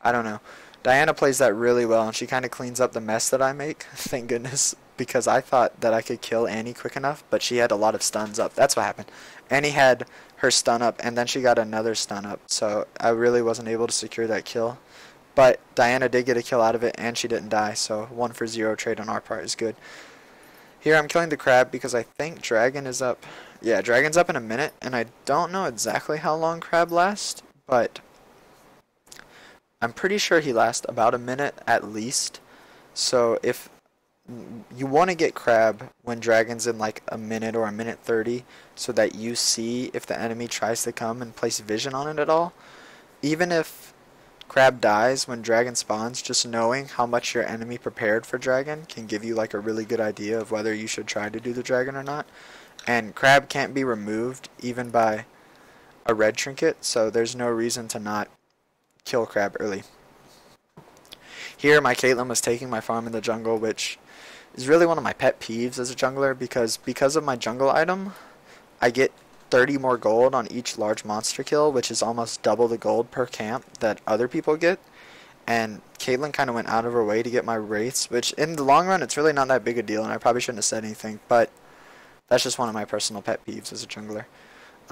I don't know. Diana plays that really well, and she kind of cleans up the mess that I make. Thank goodness. Because I thought that I could kill Annie quick enough, but she had a lot of stuns up. That's what happened. Annie had her stun up, and then she got another stun up. So I really wasn't able to secure that kill. But Diana did get a kill out of it, and she didn't die. So 1-for-0 trade on our part is good. Here I'm killing the crab because I think Dragon is up. Yeah, Dragon's up in a minute, and I don't know exactly how long crab lasts, but I'm pretty sure he lasts about a minute at least. So if you want to get crab when Dragon's in like a minute or a minute 30 so that you see if the enemy tries to come and place vision on it at all. Even if crab dies when Dragon spawns, just knowing how much your enemy prepared for Dragon can give you like a really good idea of whether you should try to do the Dragon or not. And crab can't be removed even by a red trinket, so there's no reason to not kill crab early. Here my Caitlyn was taking my farm in the jungle, which is really one of my pet peeves as a jungler, because of my jungle item, I get 30 more gold on each large monster kill, which is almost double the gold per camp that other people get. And Caitlyn kind of went out of her way to get my wraiths, which in the long run it's really not that big a deal, and I probably shouldn't have said anything, but that's just one of my personal pet peeves as a jungler.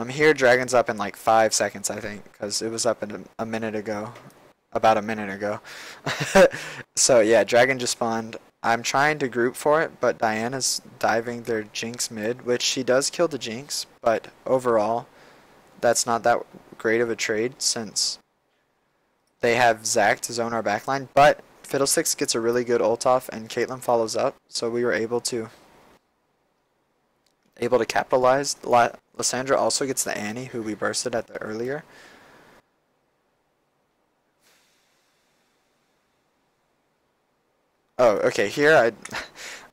Here Dragon's up in like 5 seconds, I think, because it was up in a minute ago. About a minute ago. So yeah, Dragon just spawned. I'm trying to group for it, but Diana's diving their Jinx mid, which she does kill the Jinx, but overall, that's not that great of a trade since they have Zac to zone our backline, but Fiddlesticks gets a really good ult off and Caitlyn follows up, so we were able to capitalize. Lysandra also gets the Annie, who we bursted at the earlier. Oh, okay, here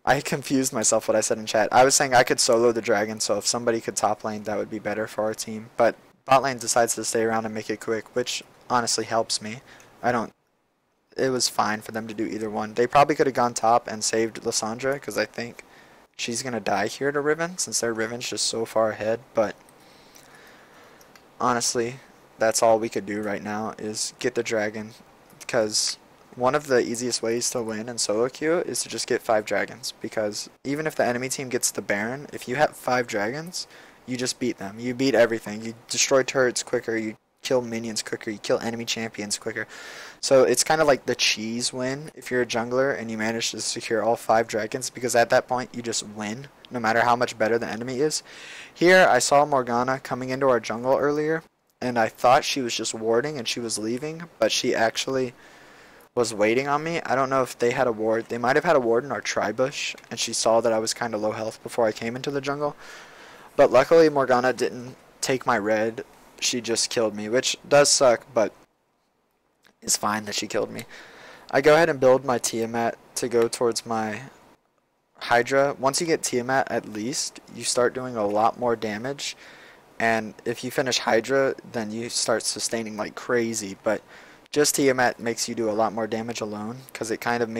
I confused myself what I said in chat. I was saying I could solo the Dragon, so if somebody could top lane, that would be better for our team. But bot lane decides to stay around and make it quick, which honestly helps me. It was fine for them to do either one. They probably could have gone top and saved Lysandra, because I think she's going to die here to Riven, since their Riven's just so far ahead. But honestly, that's all we could do right now is get the Dragon, because one of the easiest ways to win in solo queue is to just get 5 dragons, because even if the enemy team gets the Baron, if you have 5 dragons, you just beat them. You beat everything. You destroy turrets quicker, you kill minions quicker, you kill enemy champions quicker. So it's kind of like the cheese win if you're a jungler and you manage to secure all 5 dragons, because at that point you just win, no matter how much better the enemy is. Here I saw Morgana coming into our jungle earlier, and I thought she was just warding and she was leaving, but she actually was waiting on me. I don't know if they had a ward. They might have had a ward in our tri-bush, and she saw that I was kind of low health before I came into the jungle. But luckily, Morgana didn't take my red. She just killed me, which does suck, but it's fine that she killed me. I go ahead and build my Tiamat to go towards my Hydra. Once you get Tiamat, at least, you start doing a lot more damage. And if you finish Hydra, then you start sustaining like crazy. But just Tiamat makes you do a lot more damage alone, because it kind of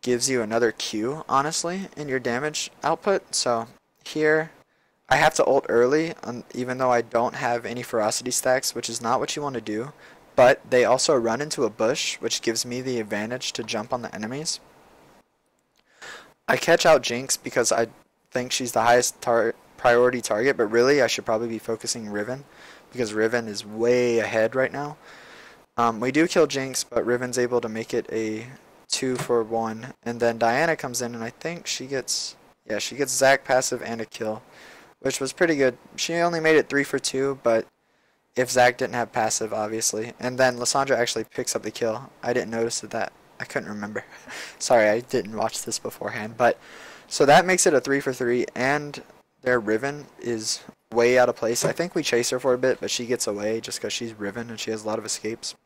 gives you another Q, honestly, in your damage output. So here, I have to ult early, even though I don't have any ferocity stacks, which is not what you want to do. But they also run into a bush, which gives me the advantage to jump on the enemies. I catch out Jinx because I think she's the highest priority target, but really I should probably be focusing Riven, because Riven is way ahead right now. We do kill Jinx, but Riven's able to make it a 2-for-1, and then Diana comes in, and I think she gets Zac passive and a kill, which was pretty good. She only made it 3-for-2, but if Zac didn't have passive, obviously. And then Lissandra actually picks up the kill. I didn't notice that. I couldn't remember. Sorry, I didn't watch this beforehand. But so that makes it a 3-for-3, and their Riven is way out of place. I think we chase her for a bit, but she gets away just because she's Riven and she has a lot of escapes.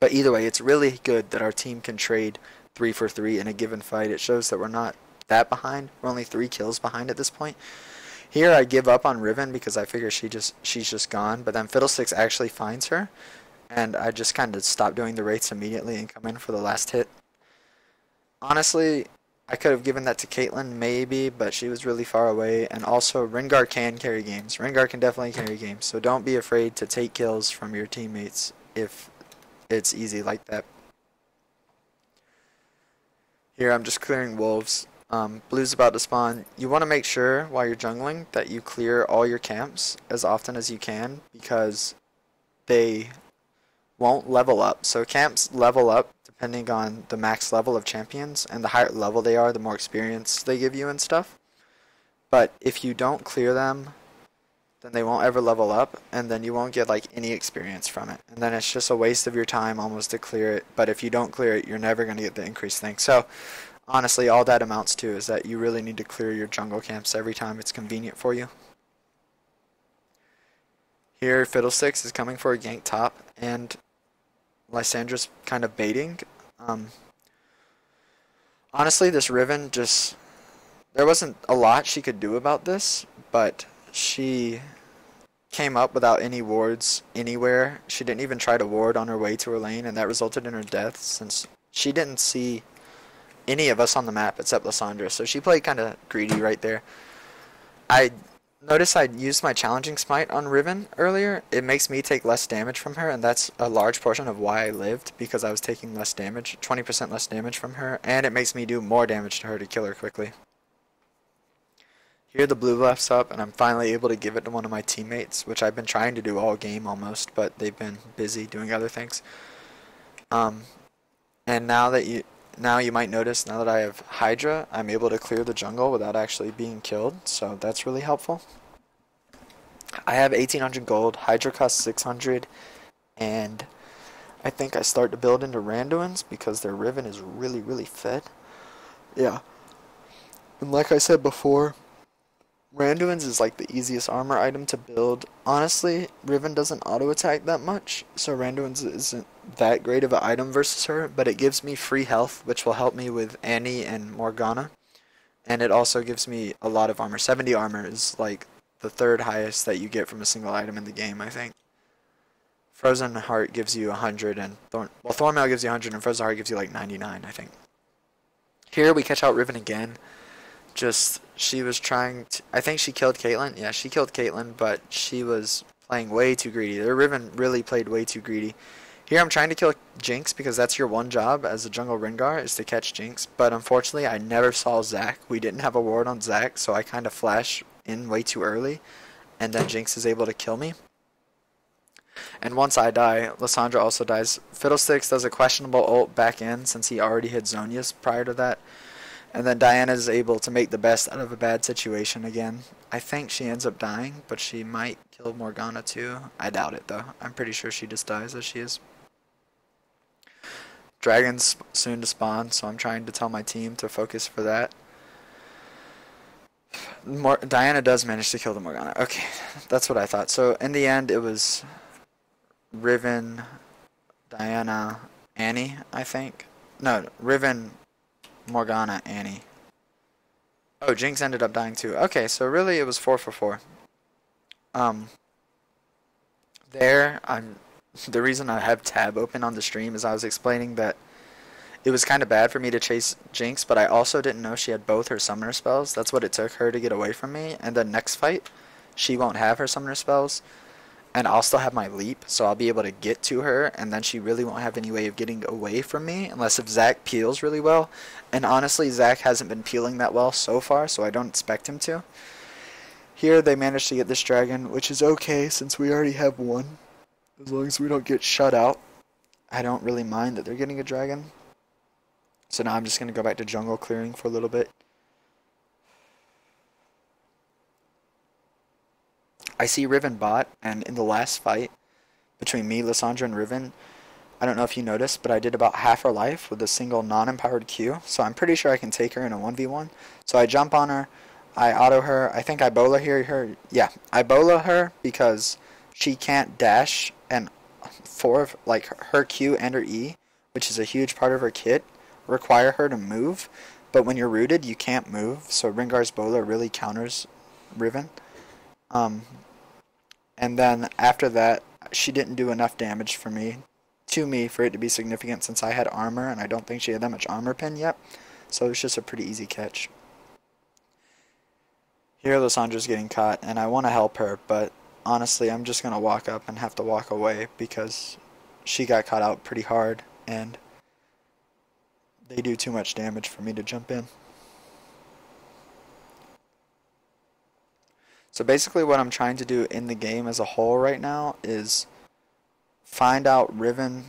But either way, it's really good that our team can trade 3-for-3 in a given fight. It shows that we're not that behind. We're only 3 kills behind at this point. Here I give up on Riven because I figure she's just gone, but then Fiddlesticks actually finds her, and I just kind of stop doing the wraiths immediately and come in for the last hit. Honestly, I could have given that to Caitlyn maybe, but she was really far away, and also Rengar can carry games. Rengar can definitely carry games, so don't be afraid to take kills from your teammates if it's easy like that. Here I'm just clearing wolves. Blue's about to spawn. You want to make sure while you're jungling that you clear all your camps as often as you can, because they won't level up. So camps level up depending on the max level of champions, and the higher level they are, the more experience they give you and stuff. But if you don't clear them, then they won't ever level up, and then you won't get like any experience from it. And then it's just a waste of your time almost to clear it. But if you don't clear it, you're never going to get the increased thing. So honestly, all that amounts to is that you really need to clear your jungle camps every time it's convenient for you. Here, Fiddlesticks is coming for a gank top, and Lysandra's kind of baiting. Honestly, this Riven there wasn't a lot she could do about this, but she came up without any wards anywhere. She didn't even try to ward on her way to her lane, and that resulted in her death since she didn't see any of us on the map except Lissandra. So she played kind of greedy right there. I noticed I used my challenging smite on Riven earlier. It makes me take less damage from her, and that's a large portion of why I lived, because I was taking less damage, 20% less damage from her, and it makes me do more damage to her to kill her quickly. Here the blue buff's up, and I'm finally able to give it to one of my teammates, which I've been trying to do all game almost, but they've been busy doing other things. And now you might notice, now that I have Hydra, I'm able to clear the jungle without actually being killed, so that's really helpful. I have 1800 gold, Hydra costs 600, and I think I start to build into Randuin's because their Riven is really, really fed. Yeah. And like I said before, Randuin's is like the easiest armor item to build. Honestly, Riven doesn't auto-attack that much, so Randuin's isn't that great of an item versus her, but it gives me free health, which will help me with Annie and Morgana. And it also gives me a lot of armor. 70 armor is like the third highest that you get from a single item in the game, I think. Frozen Heart gives you 100, and Thornmail gives you 100, and Frozen Heart gives you like 99, I think. Here we catch out Riven again. She was trying to, I think she killed Caitlyn. Yeah, she killed Caitlyn, but she was playing way too greedy. Their Riven really played way too greedy. Here I'm trying to kill Jinx because that's your one job as a jungle Rengar, is to catch Jinx. But unfortunately, I never saw Zac. We didn't have a ward on Zac, so I kind of flash in way too early, and then Jinx is able to kill me. And once I die, Lissandra also dies. Fiddlesticks does a questionable ult back in since he already hit Zhonya's prior to that. And then Diana is able to make the best out of a bad situation again. I think she ends up dying, but she might kill Morgana too. I doubt it though. I'm pretty sure she just dies as she is. Dragon's soon to spawn, so I'm trying to tell my team to focus for that. Diana does manage to kill the Morgana. Okay, that's what I thought. So in the end, it was Riven, Diana, Annie, I think. No, Riven, Morgana, Annie. Oh, Jinx ended up dying too. Okay, so really it was 4 for 4. Um, the reason I have tab open on the stream is I was explaining that it was kind of bad for me to chase Jinx, but I also didn't know she had both her summoner spells. That's what it took her to get away from me. And then next fight, she won't have her summoner spells, and I'll still have my leap, so I'll be able to get to her, and then she really won't have any way of getting away from me unless if Zac peels really well. And honestly, Zac hasn't been peeling that well so far, so I don't expect him to. Here they managed to get this dragon, which is okay since we already have one. As long as we don't get shut out, I don't really mind that they're getting a dragon. So now I'm just going to go back to jungle clearing for a little bit. I see Riven bot, and in the last fight between me, Lissandra, and Riven, I don't know if you noticed, but I did about half her life with a single non-empowered Q, so I'm pretty sure I can take her in a 1v1. So I jump on her, I auto her, I think I bola her, yeah, I bola her because she can't dash, and like her Q and her E, which is a huge part of her kit, require her to move, but when you're rooted, you can't move, so Rengar's bola really counters Riven. And then after that, she didn't do enough damage for me for it to be significant since I had armor, and I don't think she had that much armor pin yet, so it was just a pretty easy catch. Here Lissandra's getting caught, and I want to help her, but honestly, I'm just going to walk up and have to walk away because she got caught out pretty hard, and they do too much damage for me to jump in. So basically what I'm trying to do in the game as a whole right now is find out Riven,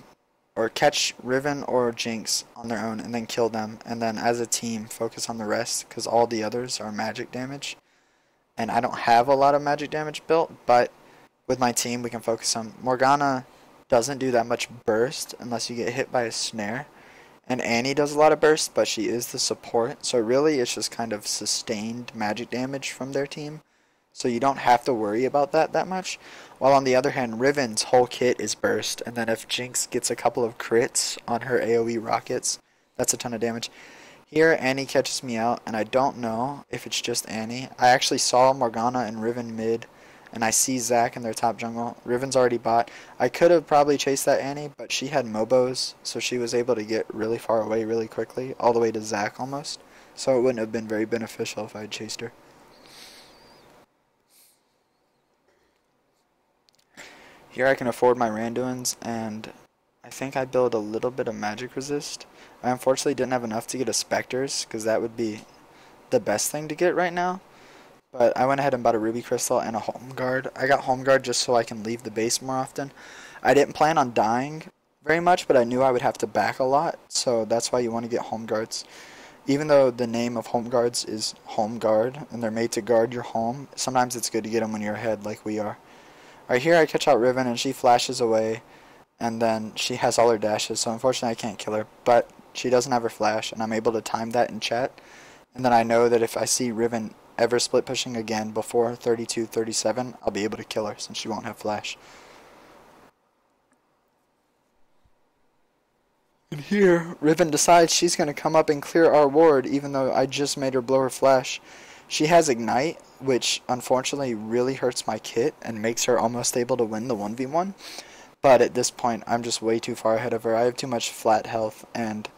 or catch Riven or Jinx on their own and then kill them, and then as a team focus on the rest because all the others are magic damage. And I don't have a lot of magic damage built, but with my team we can focus on. Morgana doesn't do that much burst unless you get hit by a snare. And Annie does a lot of burst, but she is the support, so really it's just kind of sustained magic damage from their team. So you don't have to worry about that much. While on the other hand, Riven's whole kit is burst, and then if Jinx gets a couple of crits on her AoE rockets, that's a ton of damage. Here Annie catches me out, and I don't know if it's just Annie. I actually saw Morgana and Riven mid, and I see Zac in their top jungle. Riven's already bot. I could have probably chased that Annie, but she had Mobos, so she was able to get really far away really quickly, all the way to Zac almost. So it wouldn't have been very beneficial if I had chased her. Here I can afford my Randuins, and I think I build a little bit of magic resist. I unfortunately didn't have enough to get a Spectres, because that would be the best thing to get right now. But I went ahead and bought a Ruby Crystal and a Home Guard. I got Home Guard just so I can leave the base more often. I didn't plan on dying very much, but I knew I would have to back a lot, so that's why you want to get Home Guards. Even though the name of Home Guards is Home Guard, and they're made to guard your home, sometimes it's good to get them when you're ahead like we are. Right here I catch out Riven and she flashes away, and then she has all her dashes, so unfortunately I can't kill her, but she doesn't have her flash, and I'm able to time that in chat, and then I know that if I see Riven ever split pushing again before 32-37, I'll be able to kill her since she won't have flash. And here Riven decides she's going to come up and clear our ward even though I just made her blow her flash. She has Ignite, which unfortunately really hurts my kit and makes her almost able to win the 1v1. But at this point, I'm just way too far ahead of her. I have too much flat health, and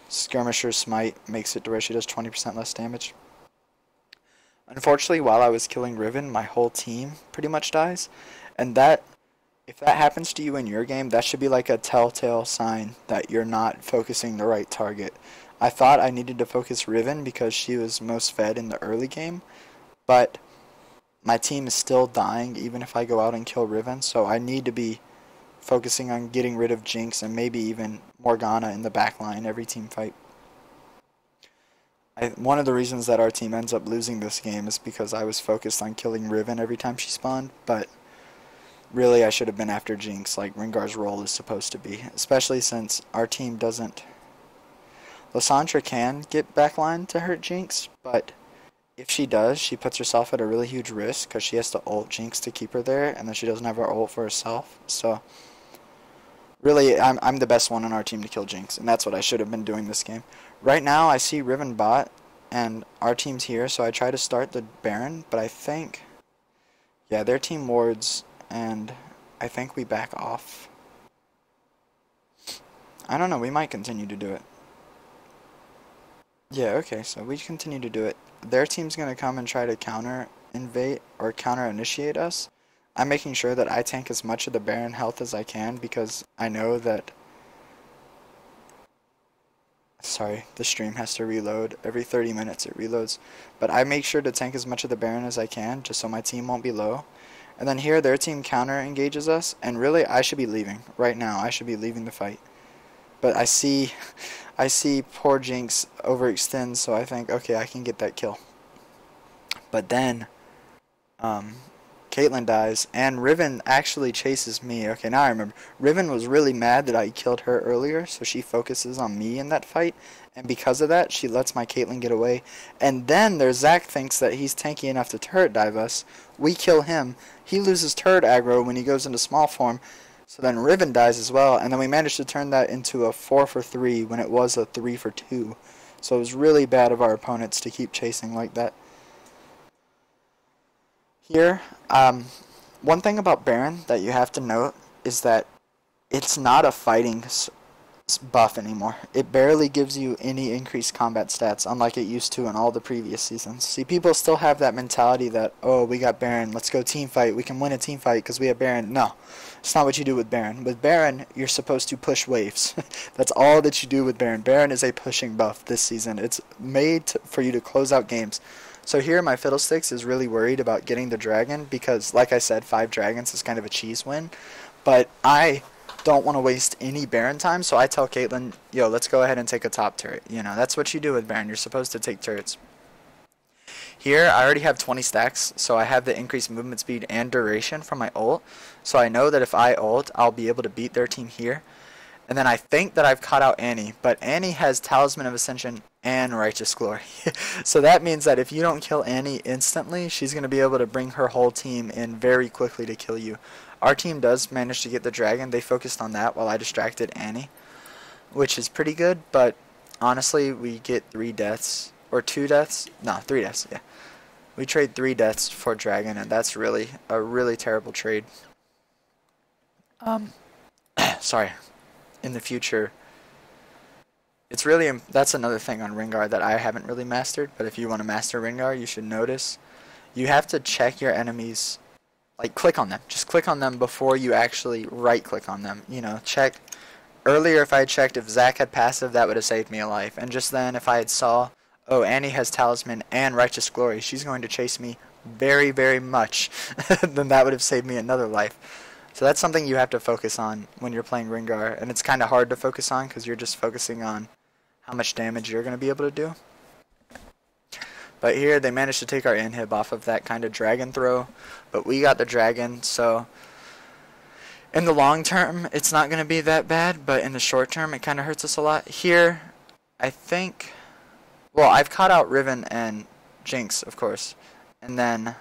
Skirmisher's Smite makes it to where she does 20% less damage. Unfortunately, while I was killing Riven, my whole team pretty much dies. And if that happens to you in your game, that should be like a telltale sign that you're not focusing the right target. I thought I needed to focus Riven because she was most fed in the early game, but my team is still dying even if I go out and kill Riven, so I need to be focusing on getting rid of Jinx and maybe even Morgana in the backline every team fight. One of the reasons that our team ends up losing this game is because I was focused on killing Riven every time she spawned, but Really, I should have been after Jinx like Rengar's role is supposed to be, especially since our team doesn't. Lysandra can get backline to hurt Jinx, but if she does, she puts herself at a really huge risk because she has to ult Jinx to keep her there, and then she doesn't have her ult for herself. So, really, I'm the best one on our team to kill Jinx, and that's what I should have been doing this game. Right now, I see Riven bot, and our team's here, so I try to start the Baron, but I think, yeah, their team wards, and I think we back off. I don't know, we might continue to do it. Yeah, okay, so we continue to do it. Their team's going to come and try to counter-invade or counter-initiate us. I'm making sure that I tank as much of the Baron health as I can because I know that... Sorry, the stream has to reload. Every 30 minutes it reloads. But I make sure to tank as much of the Baron as I can just so my team won't be low. And then here their team counter-engages us, and really I should be leaving. Right now, I should be leaving the fight. But I see poor Jinx overextend, so I think, okay, I can get that kill. But then, Caitlyn dies, and Riven actually chases me. Okay, now I remember. Riven was really mad that I killed her earlier, so she focuses on me in that fight, and because of that, she lets my Caitlyn get away. And then their Zac thinks that he's tanky enough to turret dive us. We kill him. He loses turret aggro when he goes into small form. So then Riven dies as well, and then we managed to turn that into a 4 for 3 when it was a 3 for 2. So it was really bad of our opponents to keep chasing like that. Here, one thing about Baron that you have to note is that it's not a fighting buff anymore. It barely gives you any increased combat stats, unlike it used to in all the previous seasons. See, people still have that mentality that, oh, we got Baron, let's go team fight, we can win a team fight because we have Baron. No, it's not what you do with Baron. With Baron, you're supposed to push waves. That's all that you do with Baron. Baron is a pushing buff this season. It's made for you to close out games. So here my Fiddlesticks is really worried about getting the dragon because, like I said, 5 dragons is kind of a cheese win. But I don't want to waste any Baron time, so I tell Caitlyn, yo, let's go ahead and take a top turret. You know, that's what you do with Baron. You're supposed to take turrets. Here, I already have 20 stacks, so I have the increased movement speed and duration from my ult. So I know that if I ult, I'll be able to beat their team here. And then I think that I've caught out Annie, but Annie has Talisman of Ascension and Righteous Glory. So that means that if you don't kill Annie instantly, she's going to be able to bring her whole team in very quickly to kill you. Our team does manage to get the dragon. They focused on that while I distracted Annie, which is pretty good, but honestly, we get 3 deaths, or 2 deaths? No, 3 deaths, yeah. We trade 3 deaths for dragon, and that's really a really terrible trade. Sorry. In the future, it's really, that's another thing on Rengar that I haven't really mastered, but if you want to master Rengar, you should notice you have to check your enemies, like click on them. Just click on them before you actually right click on them. You know, check. Earlier if I had checked if Zac had passive, that would have saved me a life, and just then if I had saw, oh, Annie has Talisman and Righteous Glory, she's going to chase me very, very much, then that would have saved me another life. So that's something you have to focus on when you're playing Rengar, and it's kind of hard to focus on because you're just focusing on how much damage you're going to be able to do. But here they managed to take our inhib off of that kind of dragon throw, but we got the dragon, so in the long term it's not going to be that bad, but in the short term it kind of hurts us a lot. Here, I think, well, I've caught out Riven and Jinx, of course, and then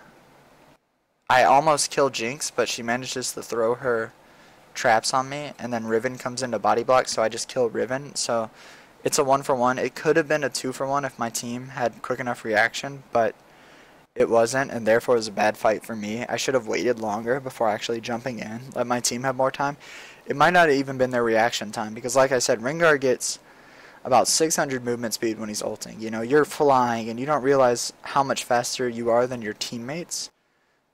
I almost killed Jinx, but she manages to throw her traps on me, and then Riven comes into body block, so I just kill Riven. So it's a 1-for-1. It could have been a 2-for-1 if my team had quick enough reaction, but it wasn't, and therefore it was a bad fight for me. I should have waited longer before actually jumping in, let my team have more time. It might not have even been their reaction time, because like I said, Rengar gets about 600 movement speed when he's ulting. You know, you're flying, and you don't realize how much faster you are than your teammates.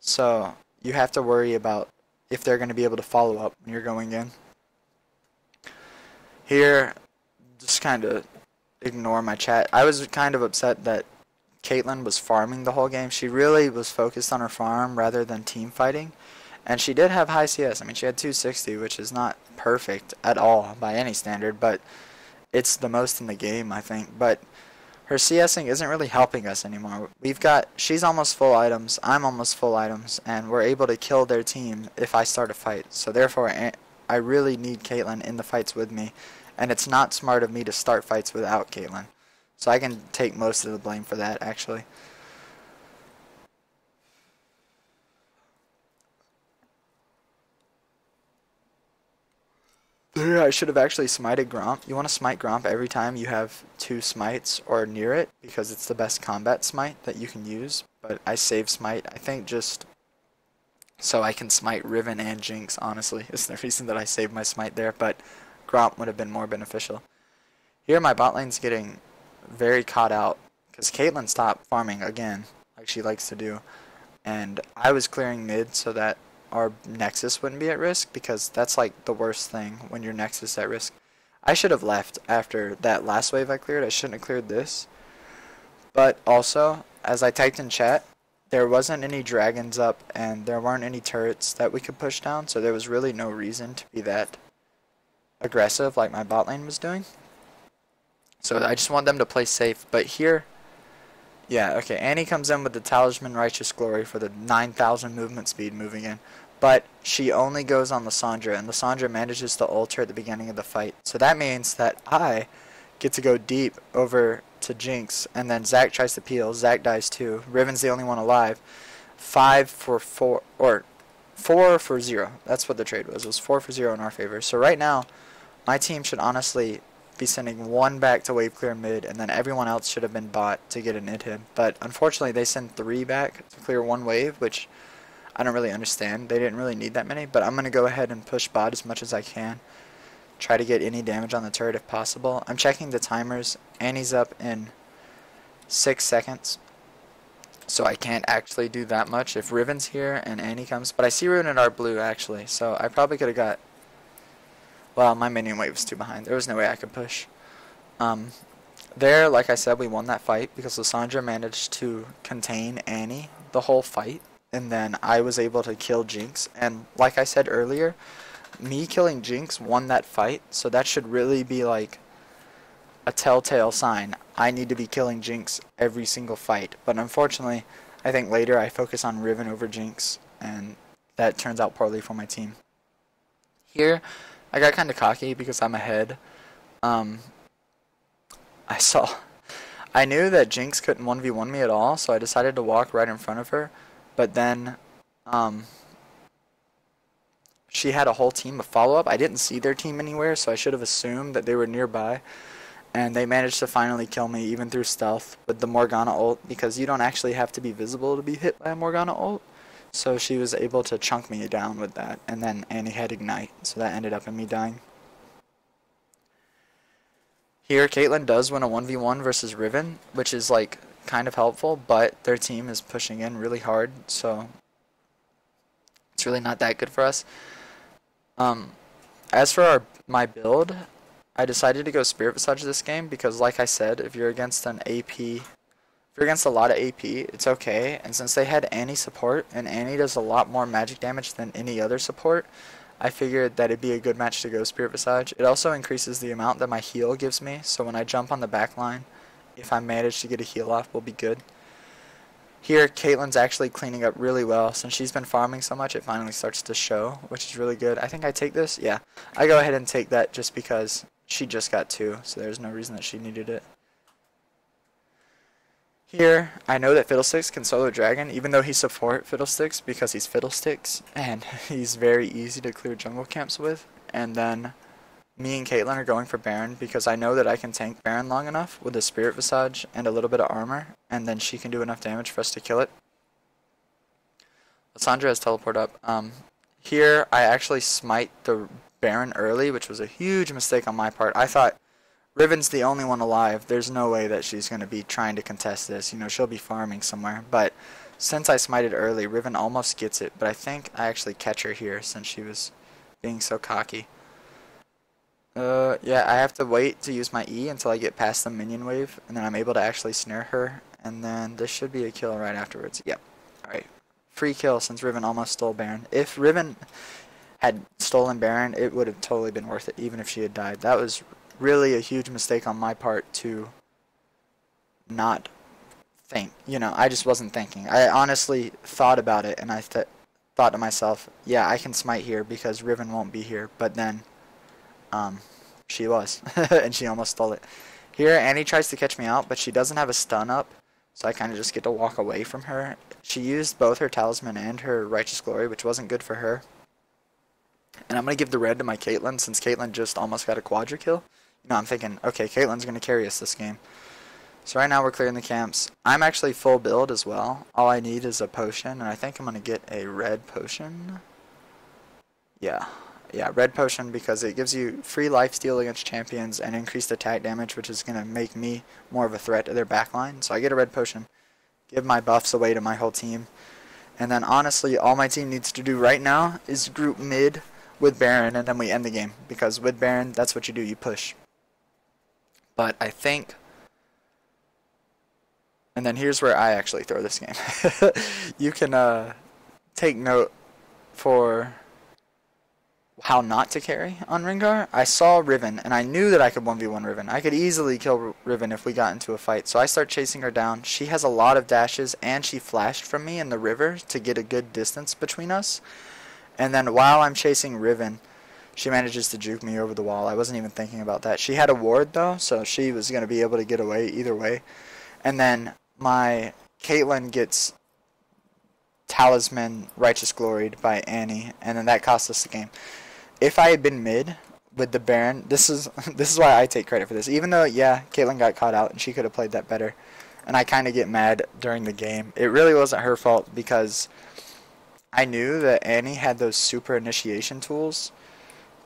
So you have to worry about if they're going to be able to follow up when you're going in. Here, just kind of ignore my chat. I was kind of upset that Caitlyn was farming the whole game. She really was focused on her farm rather than team fighting. And she did have high CS. I mean, she had 260, which is not perfect at all by any standard, but it's the most in the game, I think. But her CSing isn't really helping us anymore. She's almost full items, I'm almost full items, and we're able to kill their team if I start a fight. So therefore, I really need Caitlyn in the fights with me, and it's not smart of me to start fights without Caitlyn. So I can take most of the blame for that, actually. I should have actually smited Gromp. You want to smite Gromp every time you have 2 smites or near it, because it's the best combat smite that you can use. But I save smite, I think, just so I can smite Riven and Jinx, honestly, is the reason that I saved my smite there, but Gromp would have been more beneficial. Here my bot lane's getting very caught out, because Caitlyn stopped farming again, like she likes to do, and I was clearing mid so that our Nexus wouldn't be at risk, because that's like the worst thing when your Nexus is at risk. I should have left after that last wave I cleared. I shouldn't have cleared this. But also, as I typed in chat, there wasn't any dragons up and there weren't any turrets that we could push down, so there was really no reason to be that aggressive like my bot lane was doing. So I just want them to play safe. But here, yeah, okay, Annie comes in with the Talisman Righteous Glory for the 9,000 movement speed moving in. But she only goes on Lissandra, and Lissandra manages to ult her at the beginning of the fight. So that means that I get to go deep over to Jinx, and then Zac tries to peel. Zac dies too. Riven's the only one alive. 5 for 4, or 4 for 0. That's what the trade was. It was 4 for 0 in our favor. So right now, my team should honestly be sending 1 back to wave clear mid, and then everyone else should have been bot to get an hit. But unfortunately, they send 3 back to clear 1 wave, which I don't really understand. They didn't really need that many, but I'm going to go ahead and push bot as much as I can. Try to get any damage on the turret if possible. I'm checking the timers. Annie's up in 6 seconds, so I can't actually do that much if Riven's here and Annie comes. But I see Riven in our blue, actually, so I probably could have got... Well, my minion wave was too behind. There was no way I could push. There, like I said, we won that fight because Lissandra managed to contain Annie the whole fight. And then I was able to kill Jinx. And like I said earlier, me killing Jinx won that fight. So that should really be like a telltale sign. I need to be killing Jinx every single fight. But unfortunately, I think later I focus on Riven over Jinx. And that turns out poorly for my team. Here, I got kind of cocky because I'm ahead. I knew that Jinx couldn't 1v1 me at all. So I decided to walk right in front of her. But then, she had a whole team of follow-up. I didn't see their team anywhere, so I should have assumed that they were nearby. And they managed to finally kill me, even through stealth, with the Morgana ult, because you don't actually have to be visible to be hit by a Morgana ult. So she was able to chunk me down with that, and then Annie had Ignite, so that ended up in me dying. Here, Caitlyn does win a 1v1 versus Riven, which is, like, kind of helpful, but their team is pushing in really hard, so it's really not that good for us. As for my build, I decided to go Spirit Visage this game because, like I said, if you're against an AP, if you're against a lot of AP, it's okay. And since they had Annie support, and Annie does a lot more magic damage than any other support, I figured that it'd be a good match to go Spirit Visage. It also increases the amount that my heal gives me, so when I jump on the back line, if I manage to get a heal off, we'll be good. Here, Caitlyn's actually cleaning up really well. Since she's been farming so much, it finally starts to show, which is really good. I think I take this? Yeah. I go ahead and take that just because she just got 2, so there's no reason that she needed it. Here, I know that Fiddlesticks can solo Dragon, even though he support Fiddlesticks because he's Fiddlesticks, and he's very easy to clear jungle camps with. And then me and Caitlyn are going for Baron because I know that I can tank Baron long enough with a Spirit Visage and a little bit of armor, and then she can do enough damage for us to kill it. Lissandra has teleport up. Here, I actually smite the Baron early, which was a huge mistake on my part. I thought Riven's the only one alive. There's no way that she's going to be trying to contest this. You know, she'll be farming somewhere. But since I smited early, Riven almost gets it. But I think I actually catch her here since she was being so cocky. Yeah, I have to wait to use my E until I get past the minion wave, and then I'm able to actually snare her, and then this should be a kill right afterwards. Yep. Alright. Free kill since Riven almost stole Baron. If Riven had stolen Baron, it would have totally been worth it, even if she had died. That was really a huge mistake on my part to not think. I just wasn't thinking. I honestly thought about it, and I thought to myself, yeah, I can smite here because Riven won't be here. But then, she was, and she almost stole it. Here, Annie tries to catch me out, but she doesn't have a stun up, so I kind of just get to walk away from her. She used both her Talisman and her Righteous Glory, which wasn't good for her. And I'm going to give the red to my Caitlyn, since Caitlyn just almost got a quadra kill. I'm thinking, okay, Caitlyn's going to carry us this game. So right now we're clearing the camps. I'm actually full build as well. All I need is a potion, and I think I'm going to get a red potion. Yeah, red potion, because it gives you free lifesteal against champions and increased attack damage, which is going to make me more of a threat to their backline. So I get a red potion, give my buffs away to my whole team. And then honestly, all my team needs to do right now is group mid with Baron, and then we end the game. Because with Baron, that's what you do, you push. But I think... And then here's where I actually throw this game. You can take note for how not to carry on Rengar. I saw Riven, and I knew that I could 1v1 Riven. I could easily kill Riven if we got into a fight. So I start chasing her down. She has a lot of dashes, and she flashed from me in the river to get a good distance between us. And then while I'm chasing Riven, she manages to juke me over the wall. I wasn't even thinking about that. She had a ward, though, so she was going to be able to get away either way. And then my Caitlyn gets Talisman Righteous Gloried by Annie, and then that cost us the game. If I had been mid with the Baron, this is why I take credit for this. Even though, yeah, Caitlyn got caught out and she could have played that better, and I kind of get mad during the game. It really wasn't her fault, because I knew that Annie had those super initiation tools,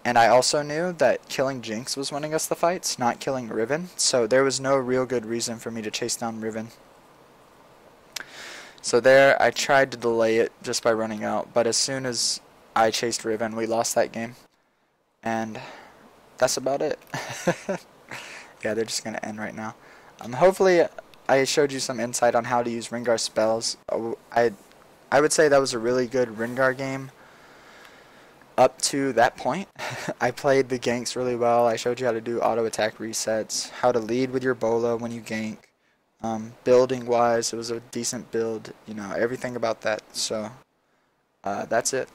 and I also knew that killing Jinx was winning us the fights, not killing Riven, so there was no real good reason for me to chase down Riven. So there, I tried to delay it just by running out, but as soon as I chased Riven, we lost that game. And that's about it. Yeah, they're just going to end right now. Hopefully, I showed you some insight on how to use Rengar spells. I would say that was a really good Rengar game up to that point. I played the ganks really well. I showed you how to do auto attack resets, how to lead with your Bola when you gank. Building wise, it was a decent build, everything about that. So that's it.